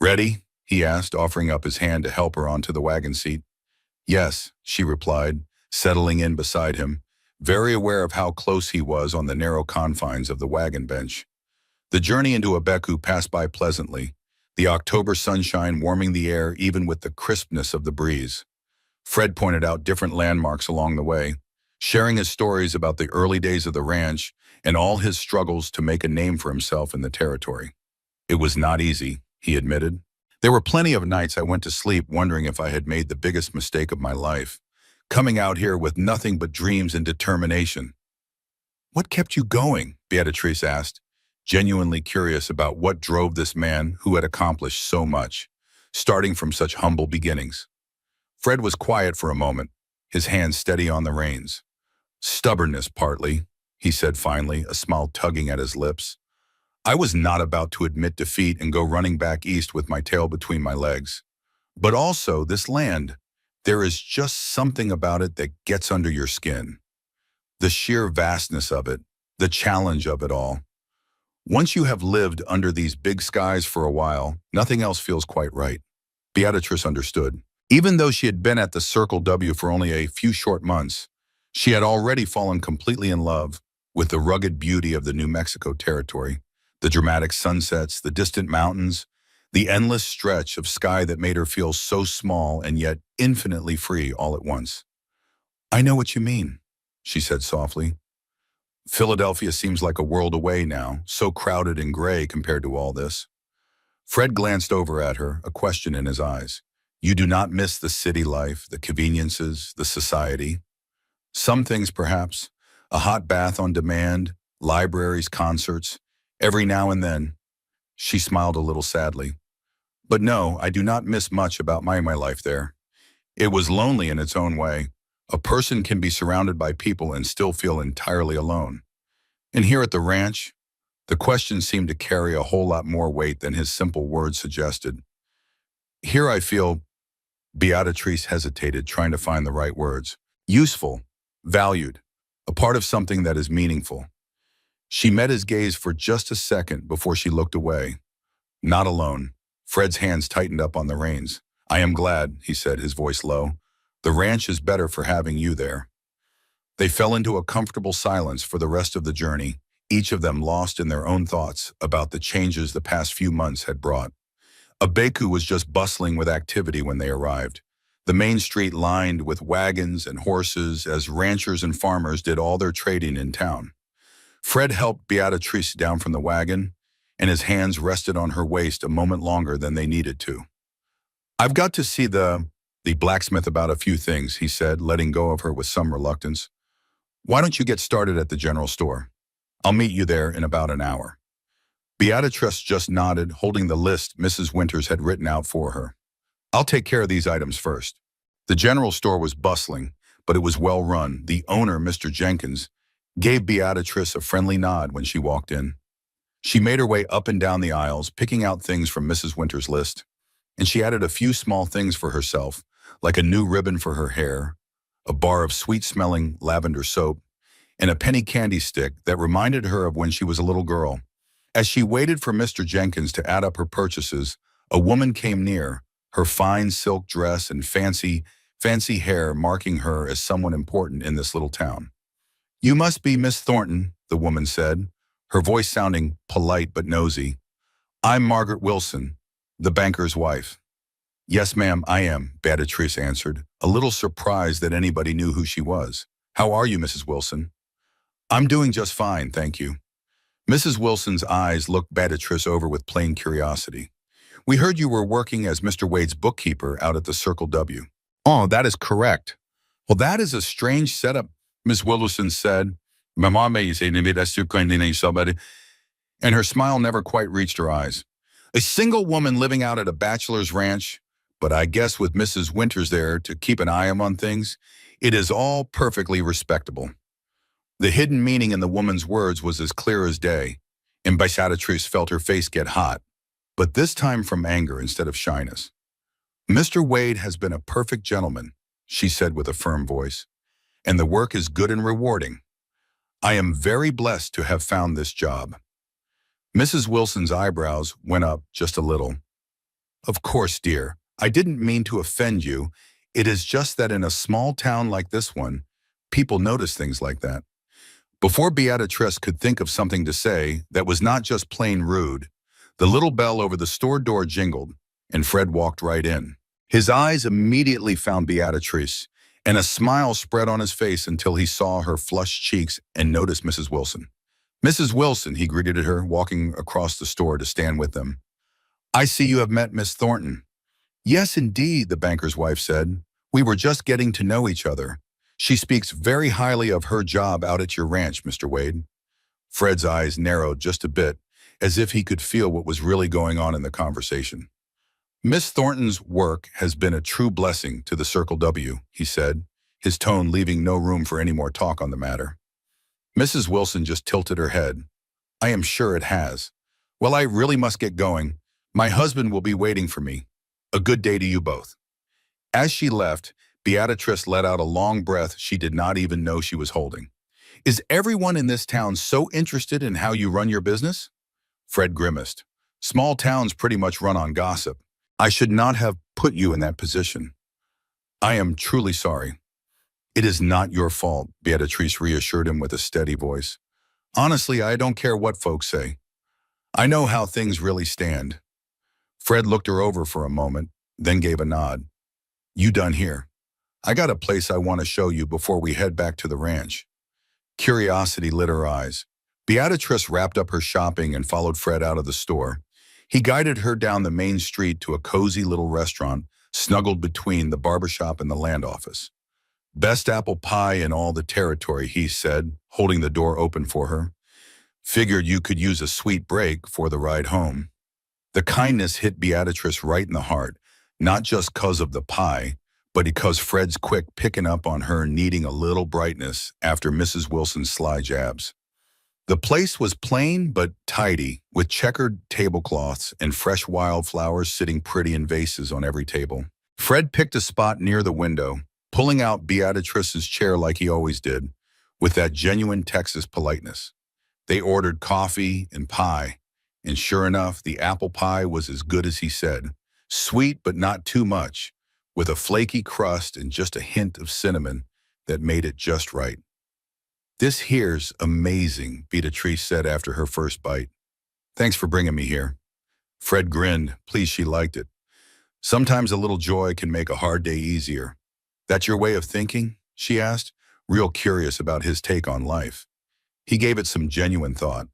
S1: "Ready?" he asked, offering up his hand to help her onto the wagon seat. "Yes," she replied, settling in beside him, very aware of how close he was on the narrow confines of the wagon bench. The journey into Abeku passed by pleasantly, the October sunshine warming the air even with the crispness of the breeze. Fred pointed out different landmarks along the way, sharing his stories about the early days of the ranch and all his struggles to make a name for himself in the territory. "It was not easy," he admitted. "There were plenty of nights I went to sleep wondering if I had made the biggest mistake of my life, coming out here with nothing but dreams and determination." "What kept you going?" Beatrice asked, genuinely curious about what drove this man who had accomplished so much, starting from such humble beginnings. Fred was quiet for a moment, his hands steady on the reins. "Stubbornness, partly," he said finally, a smile tugging at his lips. "I was not about to admit defeat and go running back east with my tail between my legs. But also, this land, there is just something about it that gets under your skin. The sheer vastness of it, the challenge of it all. Once you have lived under these big skies for a while, nothing else feels quite right." Beatrice understood. Even though she had been at the Circle W for only a few short months, she had already fallen completely in love with the rugged beauty of the New Mexico territory, the dramatic sunsets, the distant mountains, the endless stretch of sky that made her feel so small and yet infinitely free all at once. "I know what you mean," she said softly. "Philadelphia seems like a world away now, so crowded and gray compared to all this." Fred glanced over at her, a question in his eyes. "You do not miss the city life, the conveniences, the society?" "Some things, perhaps. A hot bath on demand, libraries, concerts, every now and then." She smiled a little sadly. "But no, I do not miss much about my life there. It was lonely in its own way. A person can be surrounded by people and still feel entirely alone. And here at the ranch," the question seemed to carry a whole lot more weight than his simple words suggested. "Here I feel," Beatrice hesitated, trying to find the right words, "useful, valued, a part of something that is meaningful." She met his gaze for just a second before she looked away. "Not alone." Fred's hands tightened up on the reins. "I am glad," he said, his voice low. "The ranch is better for having you there." They fell into a comfortable silence for the rest of the journey, each of them lost in their own thoughts about the changes the past few months had brought. Abeku was just bustling with activity when they arrived. The main street lined with wagons and horses as ranchers and farmers did all their trading in town. Fred helped Beatrice down from the wagon, and his hands rested on her waist a moment longer than they needed to. "I've got to see the blacksmith about a few things," he said, letting go of her with some reluctance. "Why don't you get started at the general store? I'll meet you there in about an hour." Beatrice just nodded, holding the list Mrs. Winters had written out for her. "I'll take care of these items first." The general store was bustling, but it was well run. The owner, Mr. Jenkins, gave Beatrice a friendly nod when she walked in. She made her way up and down the aisles, picking out things from Mrs. Winters' list, and she added a few small things for herself, like a new ribbon for her hair, a bar of sweet-smelling lavender soap, and a penny candy stick that reminded her of when she was a little girl. As she waited for Mr. Jenkins to add up her purchases, a woman came near, her fine silk dress and fancy hair marking her as someone important in this little town. "You must be Miss Thornton," the woman said, her voice sounding polite but nosy. "I'm Margaret Wilson, the banker's wife." "Yes, ma'am, I am," Beatrice answered, a little surprised that anybody knew who she was. "How are you, Mrs. Wilson?" "I'm doing just fine, thank you." Mrs. Wilson's eyes looked Beatrice over with plain curiosity. "We heard you were working as Mr. Wade's bookkeeper out at the Circle W." "Oh, that is correct." "Well, that is a strange setup," Miss Wilson said. "My mom may say, and her smile never quite reached her eyes. "A single woman living out at a bachelor's ranch, but I guess with Mrs. Winters there to keep an eye on things, it is all perfectly respectable." The hidden meaning in the woman's words was as clear as day. and Beatrice felt her face get hot, but this time from anger instead of shyness. "Mr. Wade has been a perfect gentleman," she said with a firm voice, "and the work is good and rewarding. I am very blessed to have found this job." Mrs. Wilson's eyebrows went up just a little. "Of course, dear, I didn't mean to offend you. It is just that in a small town like this one, people notice things like that." Before Beatrice could think of something to say that was not just plain rude, the little bell over the store door jingled, and Fred walked right in. His eyes immediately found Beatrice, and a smile spread on his face until he saw her flushed cheeks and noticed Mrs. Wilson. "Mrs. Wilson," he greeted her, walking across the store to stand with them. "I see you have met Miss Thornton." "Yes, indeed," the banker's wife said. "We were just getting to know each other. She speaks very highly of her job out at your ranch, Mr. Wade." Fred's eyes narrowed just a bit, as if he could feel what was really going on in the conversation. "Miss Thornton's work has been a true blessing to the Circle W," he said, his tone leaving no room for any more talk on the matter. Mrs. Wilson just tilted her head. "I am sure it has. Well, I really must get going. My husband will be waiting for me. A good day to you both." As she left, Beatrice let out a long breath she did not even know she was holding. "Is everyone in this town so interested in how you run your business?" Fred grimaced. "Small towns pretty much run on gossip. I should not have put you in that position. I am truly sorry." "It is not your fault," Beatrice reassured him with a steady voice. "Honestly, I don't care what folks say. I know how things really stand." Fred looked her over for a moment, then gave a nod. "You done here? I got a place I want to show you before we head back to the ranch." Curiosity lit her eyes. Beatrice wrapped up her shopping and followed Fred out of the store. He guided her down the main street to a cozy little restaurant snuggled between the barbershop and the land office. "Best apple pie in all the territory," he said, holding the door open for her. "Figured you could use a sweet break for the ride home." The kindness hit Beatrice right in the heart, not just 'cause of the pie, but because Fred's quick picking up on her needing a little brightness after Mrs. Wilson's sly jabs. The place was plain but tidy, with checkered tablecloths and fresh wildflowers sitting pretty in vases on every table. Fred picked a spot near the window, pulling out Beatrice's chair like he always did, with that genuine Texas politeness. They ordered coffee and pie, and sure enough, the apple pie was as good as he said, sweet but not too much, with a flaky crust and just a hint of cinnamon that made it just right. "This here's amazing," Beatrice said after her first bite. "Thanks for bringing me here." Fred grinned, pleased she liked it. "Sometimes a little joy can make a hard day easier." "That's your way of thinking?" she asked, real curious about his take on life. He gave it some genuine thought.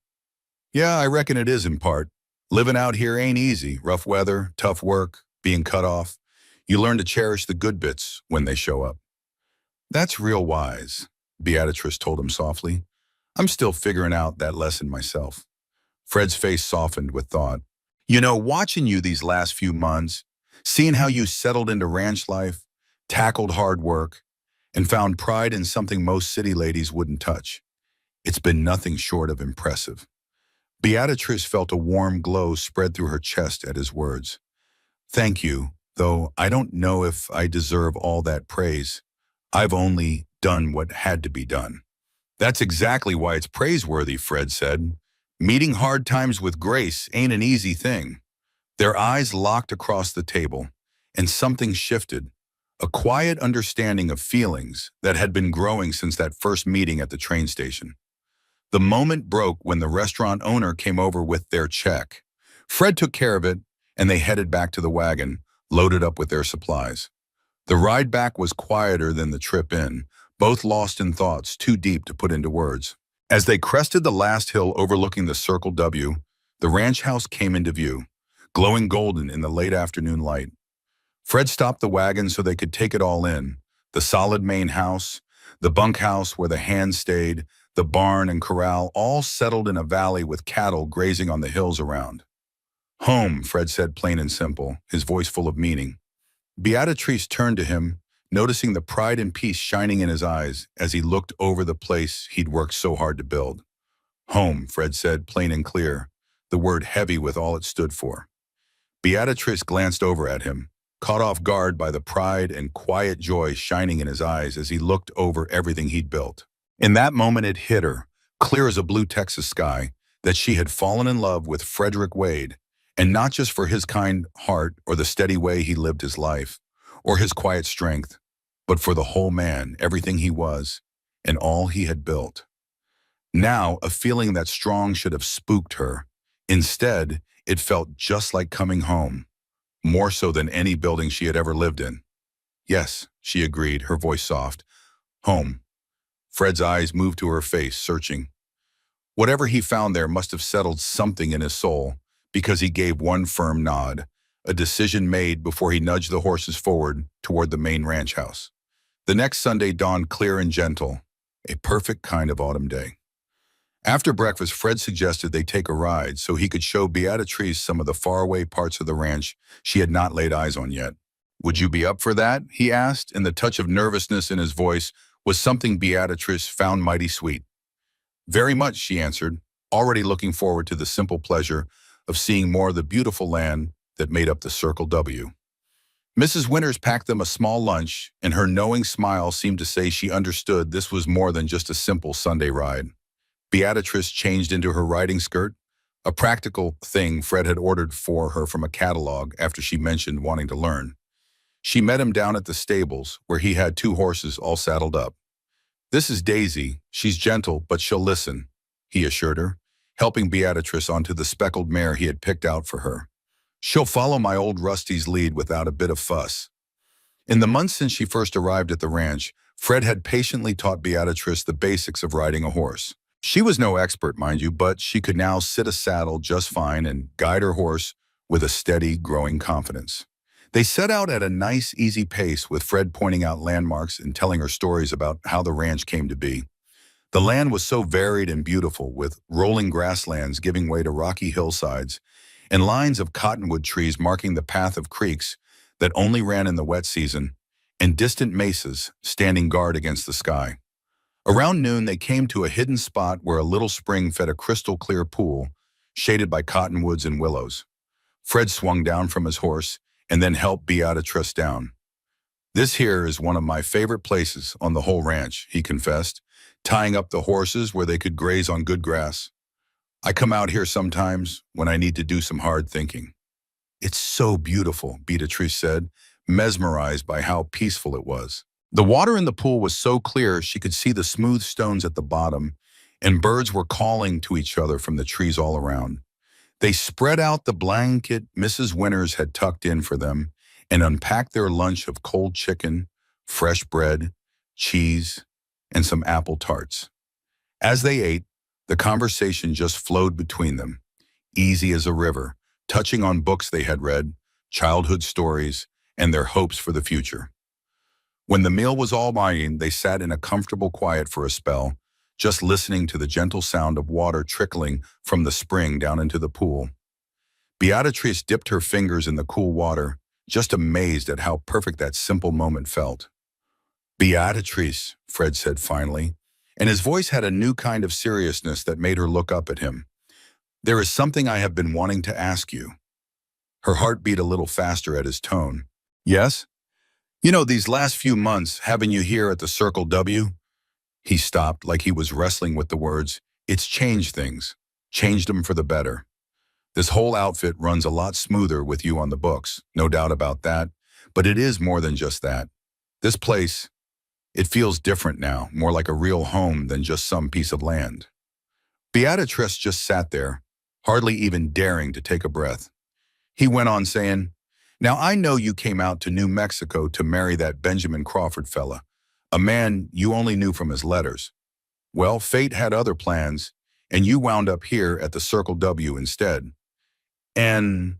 S1: "Yeah, I reckon it is in part. Living out here ain't easy. Rough weather, tough work, being cut off. You learn to cherish the good bits when they show up." "That's real wise," Beatrice told him softly. "I'm still figuring out that lesson myself." Fred's face softened with thought. "You know, watching you these last few months, seeing how you settled into ranch life, tackled hard work, and found pride in something most city ladies wouldn't touch, it's been nothing short of impressive." Beatrice felt a warm glow spread through her chest at his words. "Thank you, though I don't know if I deserve all that praise. I've only done what had to be done." "That's exactly why it's praiseworthy," Fred said. "Meeting hard times with grace ain't an easy thing." Their eyes locked across the table, and something shifted, a quiet understanding of feelings that had been growing since that first meeting at the train station. The moment broke when the restaurant owner came over with their check. Fred took care of it, and they headed back to the wagon, loaded up with their supplies. The ride back was quieter than the trip in, both lost in thoughts too deep to put into words. As they crested the last hill overlooking the Circle W, the ranch house came into view, glowing golden in the late afternoon light. Fred stopped the wagon so they could take it all in: the solid main house, the bunkhouse where the hands stayed, the barn and corral, all settled in a valley with cattle grazing on the hills around. "Home," Fred said, plain and simple, his voice full of meaning. Beatrice turned to him, noticing the pride and peace shining in his eyes as he looked over the place he'd worked so hard to build. Home, Fred said, plain and clear, the word heavy with all it stood for. Beatrice glanced over at him, caught off guard by the pride and quiet joy shining in his eyes as he looked over everything he'd built. In that moment it hit her, clear as a blue Texas sky, that she had fallen in love with Frederick Wade, and not just for his kind heart or the steady way he lived his life, or his quiet strength, but for the whole man, everything he was, and all he had built. Now, a feeling that strong should have spooked her. Instead, it felt just like coming home, more so than any building she had ever lived in. Yes, she agreed, her voice soft. Home. Fred's eyes moved to her face, searching. Whatever he found there must have settled something in his soul, because he gave one firm nod, a decision made before he nudged the horses forward toward the main ranch house. The next Sunday dawned clear and gentle, a perfect kind of autumn day. After breakfast, Fred suggested they take a ride so he could show Beatrice some of the faraway parts of the ranch she had not laid eyes on yet. Would you be up for that? He asked, and the touch of nervousness in his voice was something Beatrice found mighty sweet. Very much, she answered, already looking forward to the simple pleasure of seeing more of the beautiful land that made up the Circle W. Mrs. Winters packed them a small lunch, and her knowing smile seemed to say she understood this was more than just a simple Sunday ride. Beatrice changed into her riding skirt, a practical thing Fred had ordered for her from a catalog after she mentioned wanting to learn. She met him down at the stables, where he had 2 horses all saddled up. This is Daisy. She's gentle, but she'll listen, he assured her, helping Beatrice onto the speckled mare he had picked out for her. She'll follow my old Rusty's lead without a bit of fuss. In the months since she first arrived at the ranch, Fred had patiently taught Beatrice the basics of riding a horse. She was no expert, mind you, but she could now sit a saddle just fine and guide her horse with a steady, growing confidence. They set out at a nice, easy pace, with Fred pointing out landmarks and telling her stories about how the ranch came to be. The land was so varied and beautiful, with rolling grasslands giving way to rocky hillsides and lines of cottonwood trees marking the path of creeks that only ran in the wet season, and distant mesas standing guard against the sky. Around noon, they came to a hidden spot where a little spring fed a crystal-clear pool, shaded by cottonwoods and willows. Fred swung down from his horse and then helped Beatrice down. This here is one of my favorite places on the whole ranch, he confessed, tying up the horses where they could graze on good grass. I come out here sometimes when I need to do some hard thinking. It's so beautiful, Beatrice said, mesmerized by how peaceful it was. The water in the pool was so clear she could see the smooth stones at the bottom, and birds were calling to each other from the trees all around. They spread out the blanket Mrs. Winters had tucked in for them and unpacked their lunch of cold chicken, fresh bread, cheese, and some apple tarts. As they ate, the conversation just flowed between them, easy as a river, touching on books they had read, childhood stories, and their hopes for the future. When the meal was all winding, they sat in a comfortable quiet for a spell, just listening to the gentle sound of water trickling from the spring down into the pool. Beatrice dipped her fingers in the cool water, just amazed at how perfect that simple moment felt. Beatrice, Fred said finally, and his voice had a new kind of seriousness that made her look up at him. There is something I have been wanting to ask you. Her heart beat a little faster at his tone. Yes? You know, these last few months, having you here at the Circle W? He stopped, like he was wrestling with the words. It's changed things. Changed them for the better. This whole outfit runs a lot smoother with you on the books, no doubt about that. But it is more than just that. This place, it feels different now, more like a real home than just some piece of land. Beatrice just sat there, hardly even daring to take a breath. He went on saying, Now I know you came out to New Mexico to marry that Benjamin Crawford fella, a man you only knew from his letters. Well, fate had other plans, and you wound up here at the Circle W instead. And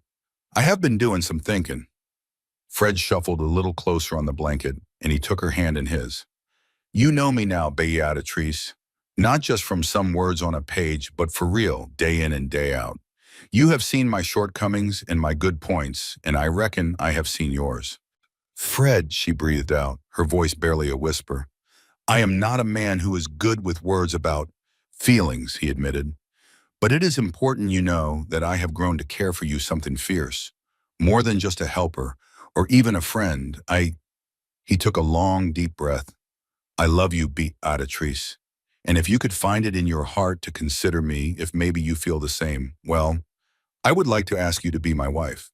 S1: I have been doing some thinking. Fred shuffled a little closer on the blanket, and he took her hand in his. You know me now, Beatrice, not just from some words on a page, but for real, day in and day out. You have seen my shortcomings and my good points, and I reckon I have seen yours. Fred, she breathed out, her voice barely a whisper, I am not a man who is good with words about Feelings, he admitted. But it is important you know that I have grown to care for you something fierce. More than just a helper, or even a friend. He took a long, deep breath. I love you, Beatrice. And if you could find it in your heart to consider me, if maybe you feel the same, well, I would like to ask you to be my wife.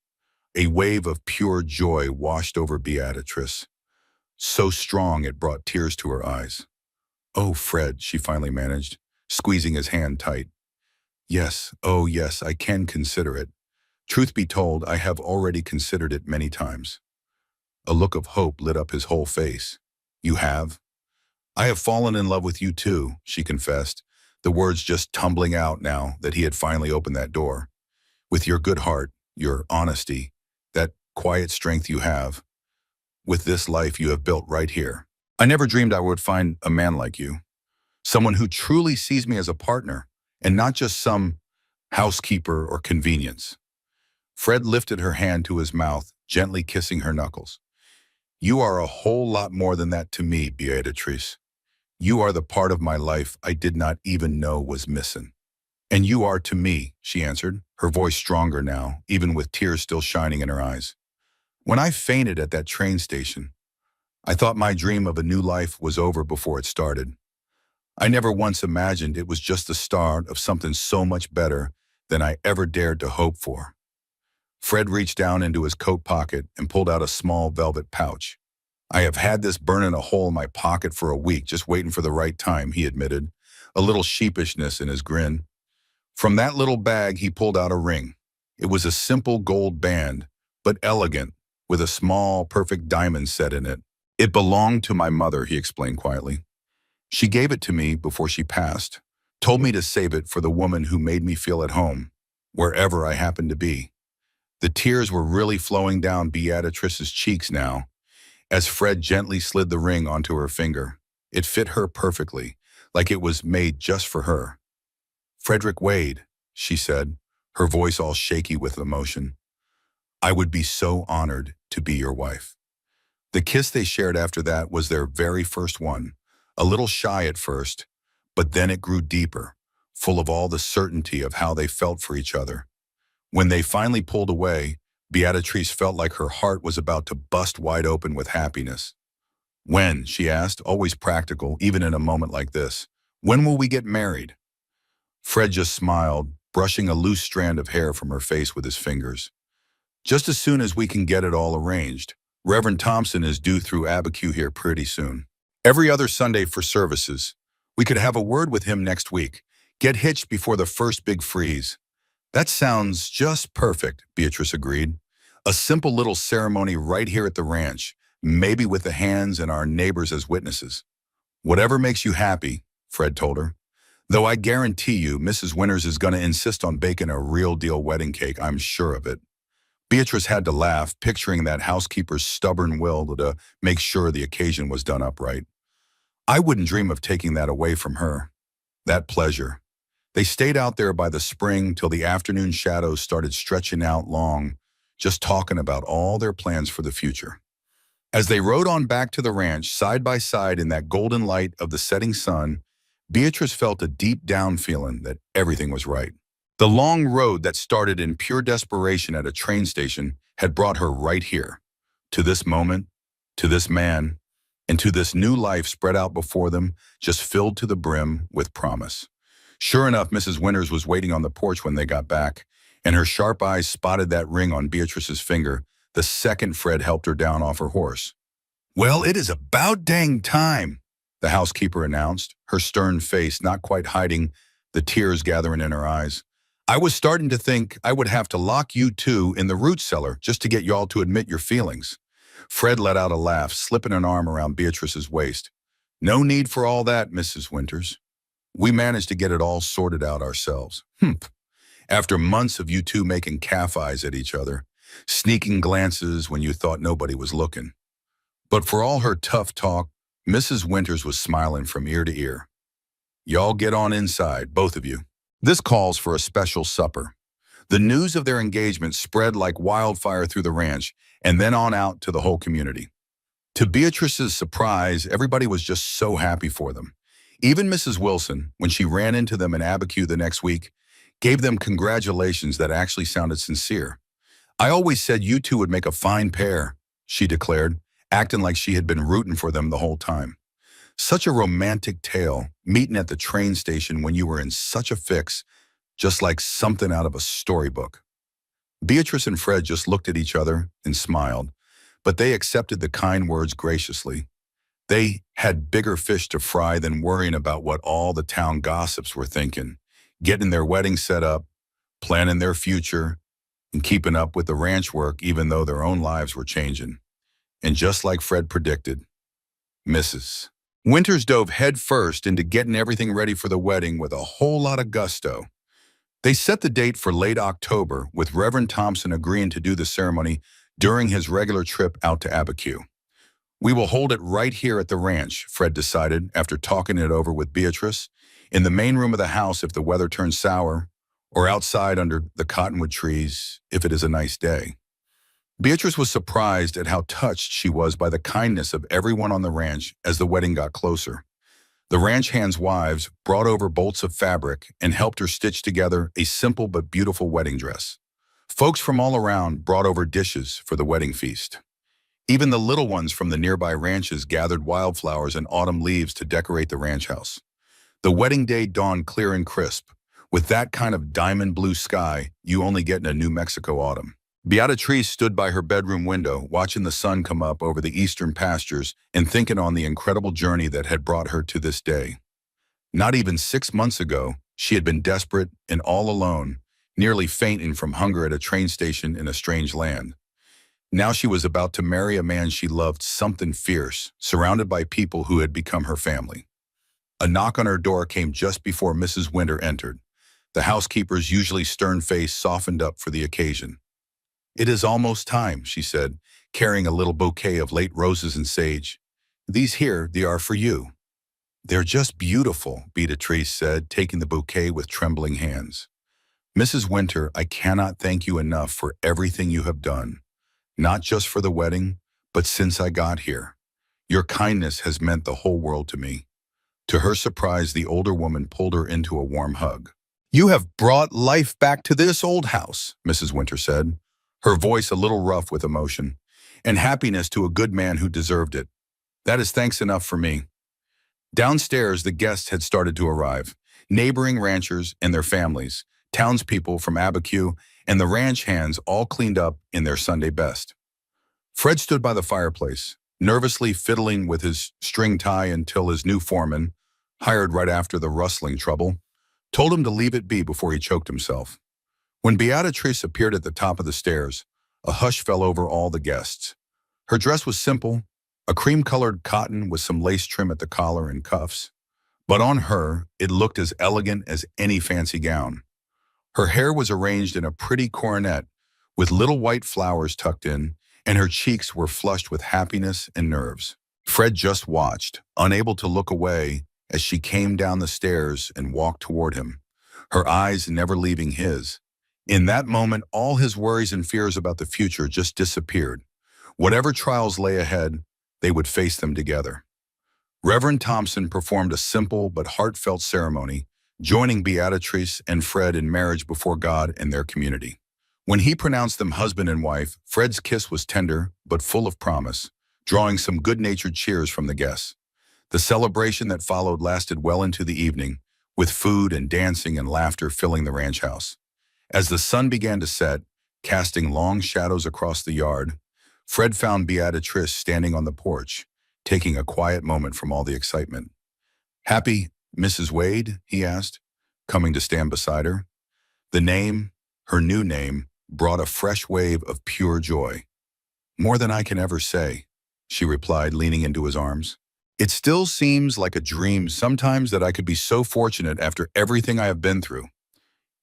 S1: A wave of pure joy washed over Beatrice, so strong it brought tears to her eyes. Oh, Fred, she finally managed, squeezing his hand tight. Yes, oh yes, I can consider it. Truth be told, I have already considered it many times. A look of hope lit up his whole face. You have? I have fallen in love with you too, she confessed, the words just tumbling out now that he had finally opened that door. With your good heart, your honesty, that quiet strength you have, with this life you have built right here. I never dreamed I would find a man like you, someone who truly sees me as a partner and not just some housekeeper or convenience. Fred lifted her hand to his mouth, gently kissing her knuckles. You are a whole lot more than that to me, Beatrice. You are the part of my life I did not even know was missing. And you are to me, she answered, her voice stronger now, even with tears still shining in her eyes. When I fainted at that train station, I thought my dream of a new life was over before it started. I never once imagined it was just the start of something so much better than I ever dared to hope for. Fred reached down into his coat pocket and pulled out a small velvet pouch. I have had this burning a hole in my pocket for a week, just waiting for the right time, he admitted, a little sheepishness in his grin. From that little bag, he pulled out a ring. It was a simple gold band, but elegant, with a small, perfect diamond set in it. It belonged to my mother, he explained quietly. She gave it to me before she passed, told me to save it for the woman who made me feel at home, wherever I happened to be. The tears were really flowing down Beatrice's cheeks now, as Fred gently slid the ring onto her finger. It fit her perfectly, like it was made just for her. Frederick Wade, she said, her voice all shaky with emotion. I would be so honored to be your wife. The kiss they shared after that was their very first one, a little shy at first, but then it grew deeper, full of all the certainty of how they felt for each other. When they finally pulled away, Beatrice felt like her heart was about to bust wide open with happiness. When, she asked, always practical, even in a moment like this. When will we get married? Fred just smiled, brushing a loose strand of hair from her face with his fingers. Just as soon as we can get it all arranged. Reverend Thompson is due through Abiquiu here pretty soon. Every other Sunday for services. We could have a word with him next week. Get hitched before the first big freeze. That sounds just perfect, Beatrice agreed. A simple little ceremony right here at the ranch, maybe with the hands and our neighbors as witnesses. Whatever makes you happy, Fred told her. Though I guarantee you, Mrs. Winters is going to insist on baking a real deal wedding cake, I'm sure of it. Beatrice had to laugh, picturing that housekeeper's stubborn will to make sure the occasion was done up right. I wouldn't dream of taking that away from her. That pleasure. They stayed out there by the spring till the afternoon shadows started stretching out long, just talking about all their plans for the future. As they rode on back to the ranch, side by side in that golden light of the setting sun, Beatrice felt a deep down feeling that everything was right. The long road that started in pure desperation at a train station had brought her right here, to this moment, to this man, and to this new life spread out before them, just filled to the brim with promise. Sure enough, Mrs. Winters was waiting on the porch when they got back, and her sharp eyes spotted that ring on Beatrice's finger the second Fred helped her down off her horse. Well, it is about dang time, the housekeeper announced, her stern face not quite hiding the tears gathering in her eyes. I was starting to think I would have to lock you two in the root cellar just to get y'all to admit your feelings. Fred let out a laugh, slipping an arm around Beatrice's waist. No need for all that, Mrs. Winters. We managed to get it all sorted out ourselves. After months of you two making calf eyes at each other, sneaking glances when you thought nobody was looking. But for all her tough talk, Mrs. Winters was smiling from ear to ear. Y'all get on inside, both of you. This calls for a special supper. The news of their engagement spread like wildfire through the ranch and then on out to the whole community. To Beatrice's surprise, everybody was just so happy for them. Even Mrs. Wilson, when she ran into them in Abiquiu the next week, gave them congratulations that actually sounded sincere. "I always said you two would make a fine pair," she declared, acting like she had been rooting for them the whole time. Such a romantic tale, meeting at the train station when you were in such a fix, just like something out of a storybook. Beatrice and Fred just looked at each other and smiled, but they accepted the kind words graciously. They had bigger fish to fry than worrying about what all the town gossips were thinking, getting their wedding set up, planning their future, and keeping up with the ranch work even though their own lives were changing. And just like Fred predicted, Mrs. Winters dove headfirst into getting everything ready for the wedding with a whole lot of gusto. They set the date for late October, with Reverend Thompson agreeing to do the ceremony during his regular trip out to Abiquiu. "We will hold it right here at the ranch," Fred decided after talking it over with Beatrice, "in the main room of the house if the weather turns sour, or outside under the cottonwood trees if it is a nice day." Beatrice was surprised at how touched she was by the kindness of everyone on the ranch as the wedding got closer. The ranch hands' wives brought over bolts of fabric and helped her stitch together a simple but beautiful wedding dress. Folks from all around brought over dishes for the wedding feast. Even the little ones from the nearby ranches gathered wildflowers and autumn leaves to decorate the ranch house. The wedding day dawned clear and crisp, with that kind of diamond blue sky you only get in a New Mexico autumn. Beatrice stood by her bedroom window, watching the sun come up over the eastern pastures and thinking on the incredible journey that had brought her to this day. Not even 6 months ago, she had been desperate and all alone, nearly fainting from hunger at a train station in a strange land. Now she was about to marry a man she loved something fierce, surrounded by people who had become her family. A knock on her door came just before Mrs. Winter entered. The housekeeper's usually stern face softened up for the occasion. "It is almost time," she said, carrying a little bouquet of late roses and sage. "These here, they are for you." "They're just beautiful," Beatrice said, taking the bouquet with trembling hands. "Mrs. Winter, I cannot thank you enough for everything you have done, not just for the wedding, but since I got here. Your kindness has meant the whole world to me." To her surprise, the older woman pulled her into a warm hug. "You have brought life back to this old house," Mrs. Winter said, her voice a little rough with emotion, "and happiness to a good man who deserved it. That is thanks enough for me." Downstairs, the guests had started to arrive. Neighboring ranchers and their families, townspeople from Abiquiu, and the ranch hands all cleaned up in their Sunday best. Fred stood by the fireplace, nervously fiddling with his string tie until his new foreman, hired right after the rustling trouble, told him to leave it be before he choked himself. When Beatrice appeared at the top of the stairs, a hush fell over all the guests. Her dress was simple, a cream-colored cotton with some lace trim at the collar and cuffs. But on her, it looked as elegant as any fancy gown. Her hair was arranged in a pretty coronet with little white flowers tucked in, and her cheeks were flushed with happiness and nerves. Fred just watched, unable to look away as she came down the stairs and walked toward him, her eyes never leaving his. In that moment, all his worries and fears about the future just disappeared. Whatever trials lay ahead, they would face them together. Reverend Thompson performed a simple but heartfelt ceremony, joining Beatrice and Fred in marriage before God and their community. When he pronounced them husband and wife, Fred's kiss was tender but full of promise, drawing some good-natured cheers from the guests. The celebration that followed lasted well into the evening, with food and dancing and laughter filling the ranch house. As the sun began to set, casting long shadows across the yard, Fred found Beatrice standing on the porch, taking a quiet moment from all the excitement. "Happy Mrs. Wade?" he asked, coming to stand beside her. The name, her new name, brought a fresh wave of pure joy. "More than I can ever say," she replied, leaning into his arms. "It still seems like a dream sometimes that I could be so fortunate after everything I have been through."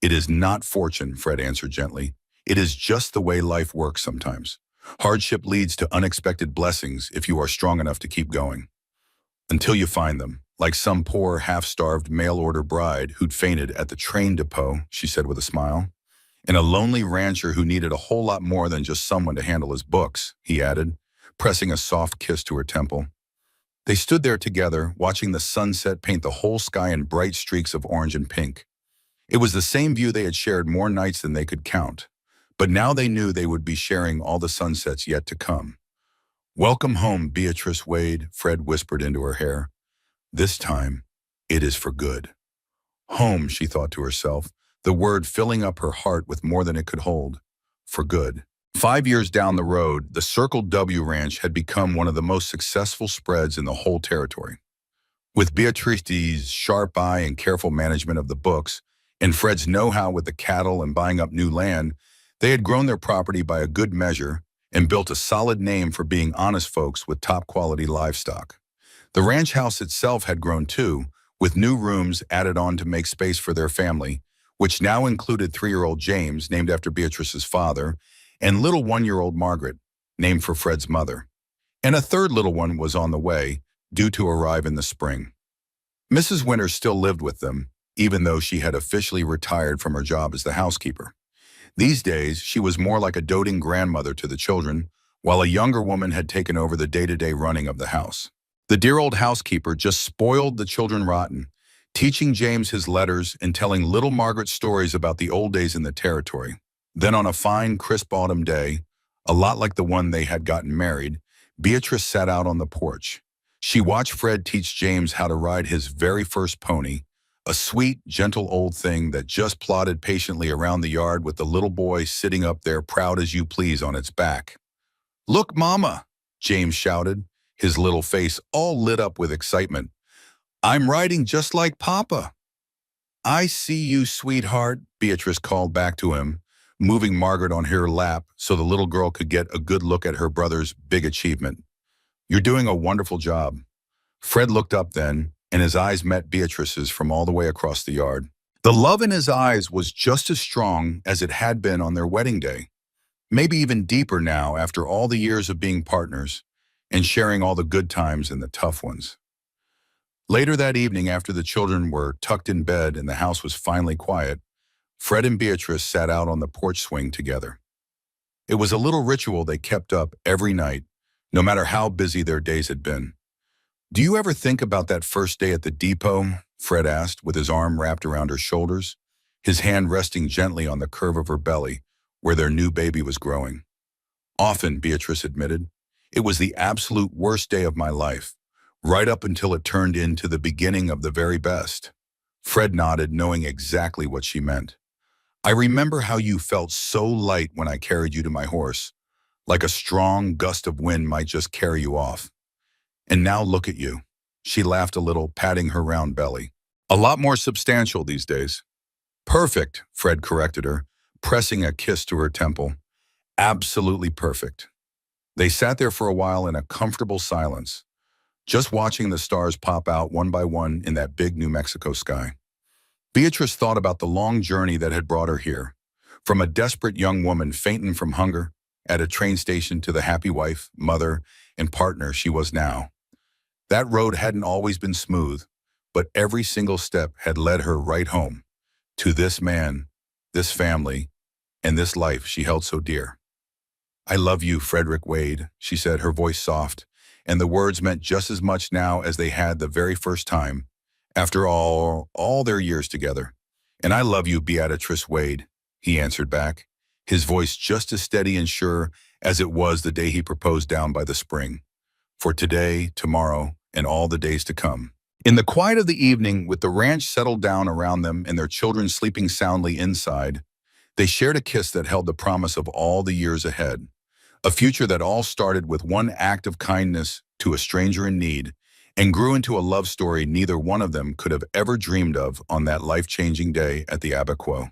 S1: "It is not fortune," Fred answered gently. "It is just the way life works sometimes. Hardship leads to unexpected blessings if you are strong enough to keep going. Until you find them, like some poor, half-starved mail-order bride who'd fainted at the train depot," she said with a smile. "And a lonely rancher who needed a whole lot more than just someone to handle his books," he added, pressing a soft kiss to her temple. They stood there together, watching the sunset paint the whole sky in bright streaks of orange and pink. It was the same view they had shared more nights than they could count. But now they knew they would be sharing all the sunsets yet to come. "Welcome home, Beatrice Wade," Fred whispered into her hair. "This time, it is for good." Home, she thought to herself, the word filling up her heart with more than it could hold. For good. 5 years down the road, the Circle W Ranch had become one of the most successful spreads in the whole territory. With Beatrice's sharp eye and careful management of the books, and Fred's know-how with the cattle and buying up new land, they had grown their property by a good measure and built a solid name for being honest folks with top-quality livestock. The ranch house itself had grown too, with new rooms added on to make space for their family, which now included 3-year-old James, named after Beatrice's father, and little 1-year-old Margaret, named for Fred's mother. And a third little one was on the way, due to arrive in the spring. Mrs. Winters still lived with them, even though she had officially retired from her job as the housekeeper. These days, she was more like a doting grandmother to the children, while a younger woman had taken over the day-to-day running of the house. The dear old housekeeper just spoiled the children rotten, teaching James his letters and telling little Margaret stories about the old days in the territory. Then on a fine, crisp autumn day, a lot like the one they had gotten married, Beatrice sat out on the porch. She watched Fred teach James how to ride his very first pony, a sweet, gentle old thing that just plodded patiently around the yard with the little boy sitting up there proud as you please on its back. "Look, Mama," James shouted, his little face all lit up with excitement. "I'm riding just like Papa." "I see you, sweetheart," Beatrice called back to him, moving Margaret on her lap so the little girl could get a good look at her brother's big achievement. "You're doing a wonderful job." Fred looked up then, and his eyes met Beatrice's from all the way across the yard. The love in his eyes was just as strong as it had been on their wedding day, maybe even deeper now after all the years of being partners and sharing all the good times and the tough ones. Later that evening, after the children were tucked in bed and the house was finally quiet, Fred and Beatrice sat out on the porch swing together. It was a little ritual they kept up every night, no matter how busy their days had been. "Do you ever think about that first day at the depot?" Fred asked, with his arm wrapped around her shoulders, his hand resting gently on the curve of her belly, where their new baby was growing. "Often," Beatrice admitted. "It was the absolute worst day of my life, right up until it turned into the beginning of the very best." Fred nodded, knowing exactly what she meant. "I remember how you felt so light when I carried you to my horse, like a strong gust of wind might just carry you off. And now look at you." She laughed a little, patting her round belly. "A lot more substantial these days." "Perfect," Fred corrected her, pressing a kiss to her temple. "Absolutely perfect." They sat there for a while in a comfortable silence, just watching the stars pop out one by one in that big New Mexico sky. Beatrice thought about the long journey that had brought her here, from a desperate young woman fainting from hunger at a train station to the happy wife, mother, and partner she was now. That road hadn't always been smooth, but every single step had led her right home, to this man, this family, and this life she held so dear. "I love you, Frederick Wade," she said, her voice soft, and the words meant just as much now as they had the very first time, after all their years together. "And I love you, Beatrice Wade," he answered back, his voice just as steady and sure as it was the day he proposed down by the spring. "For today, tomorrow, and all the days to come." In the quiet of the evening, with the ranch settled down around them and their children sleeping soundly inside, they shared a kiss that held the promise of all the years ahead, a future that all started with one act of kindness to a stranger in need and grew into a love story neither one of them could have ever dreamed of on that life-changing day at the Abaquo.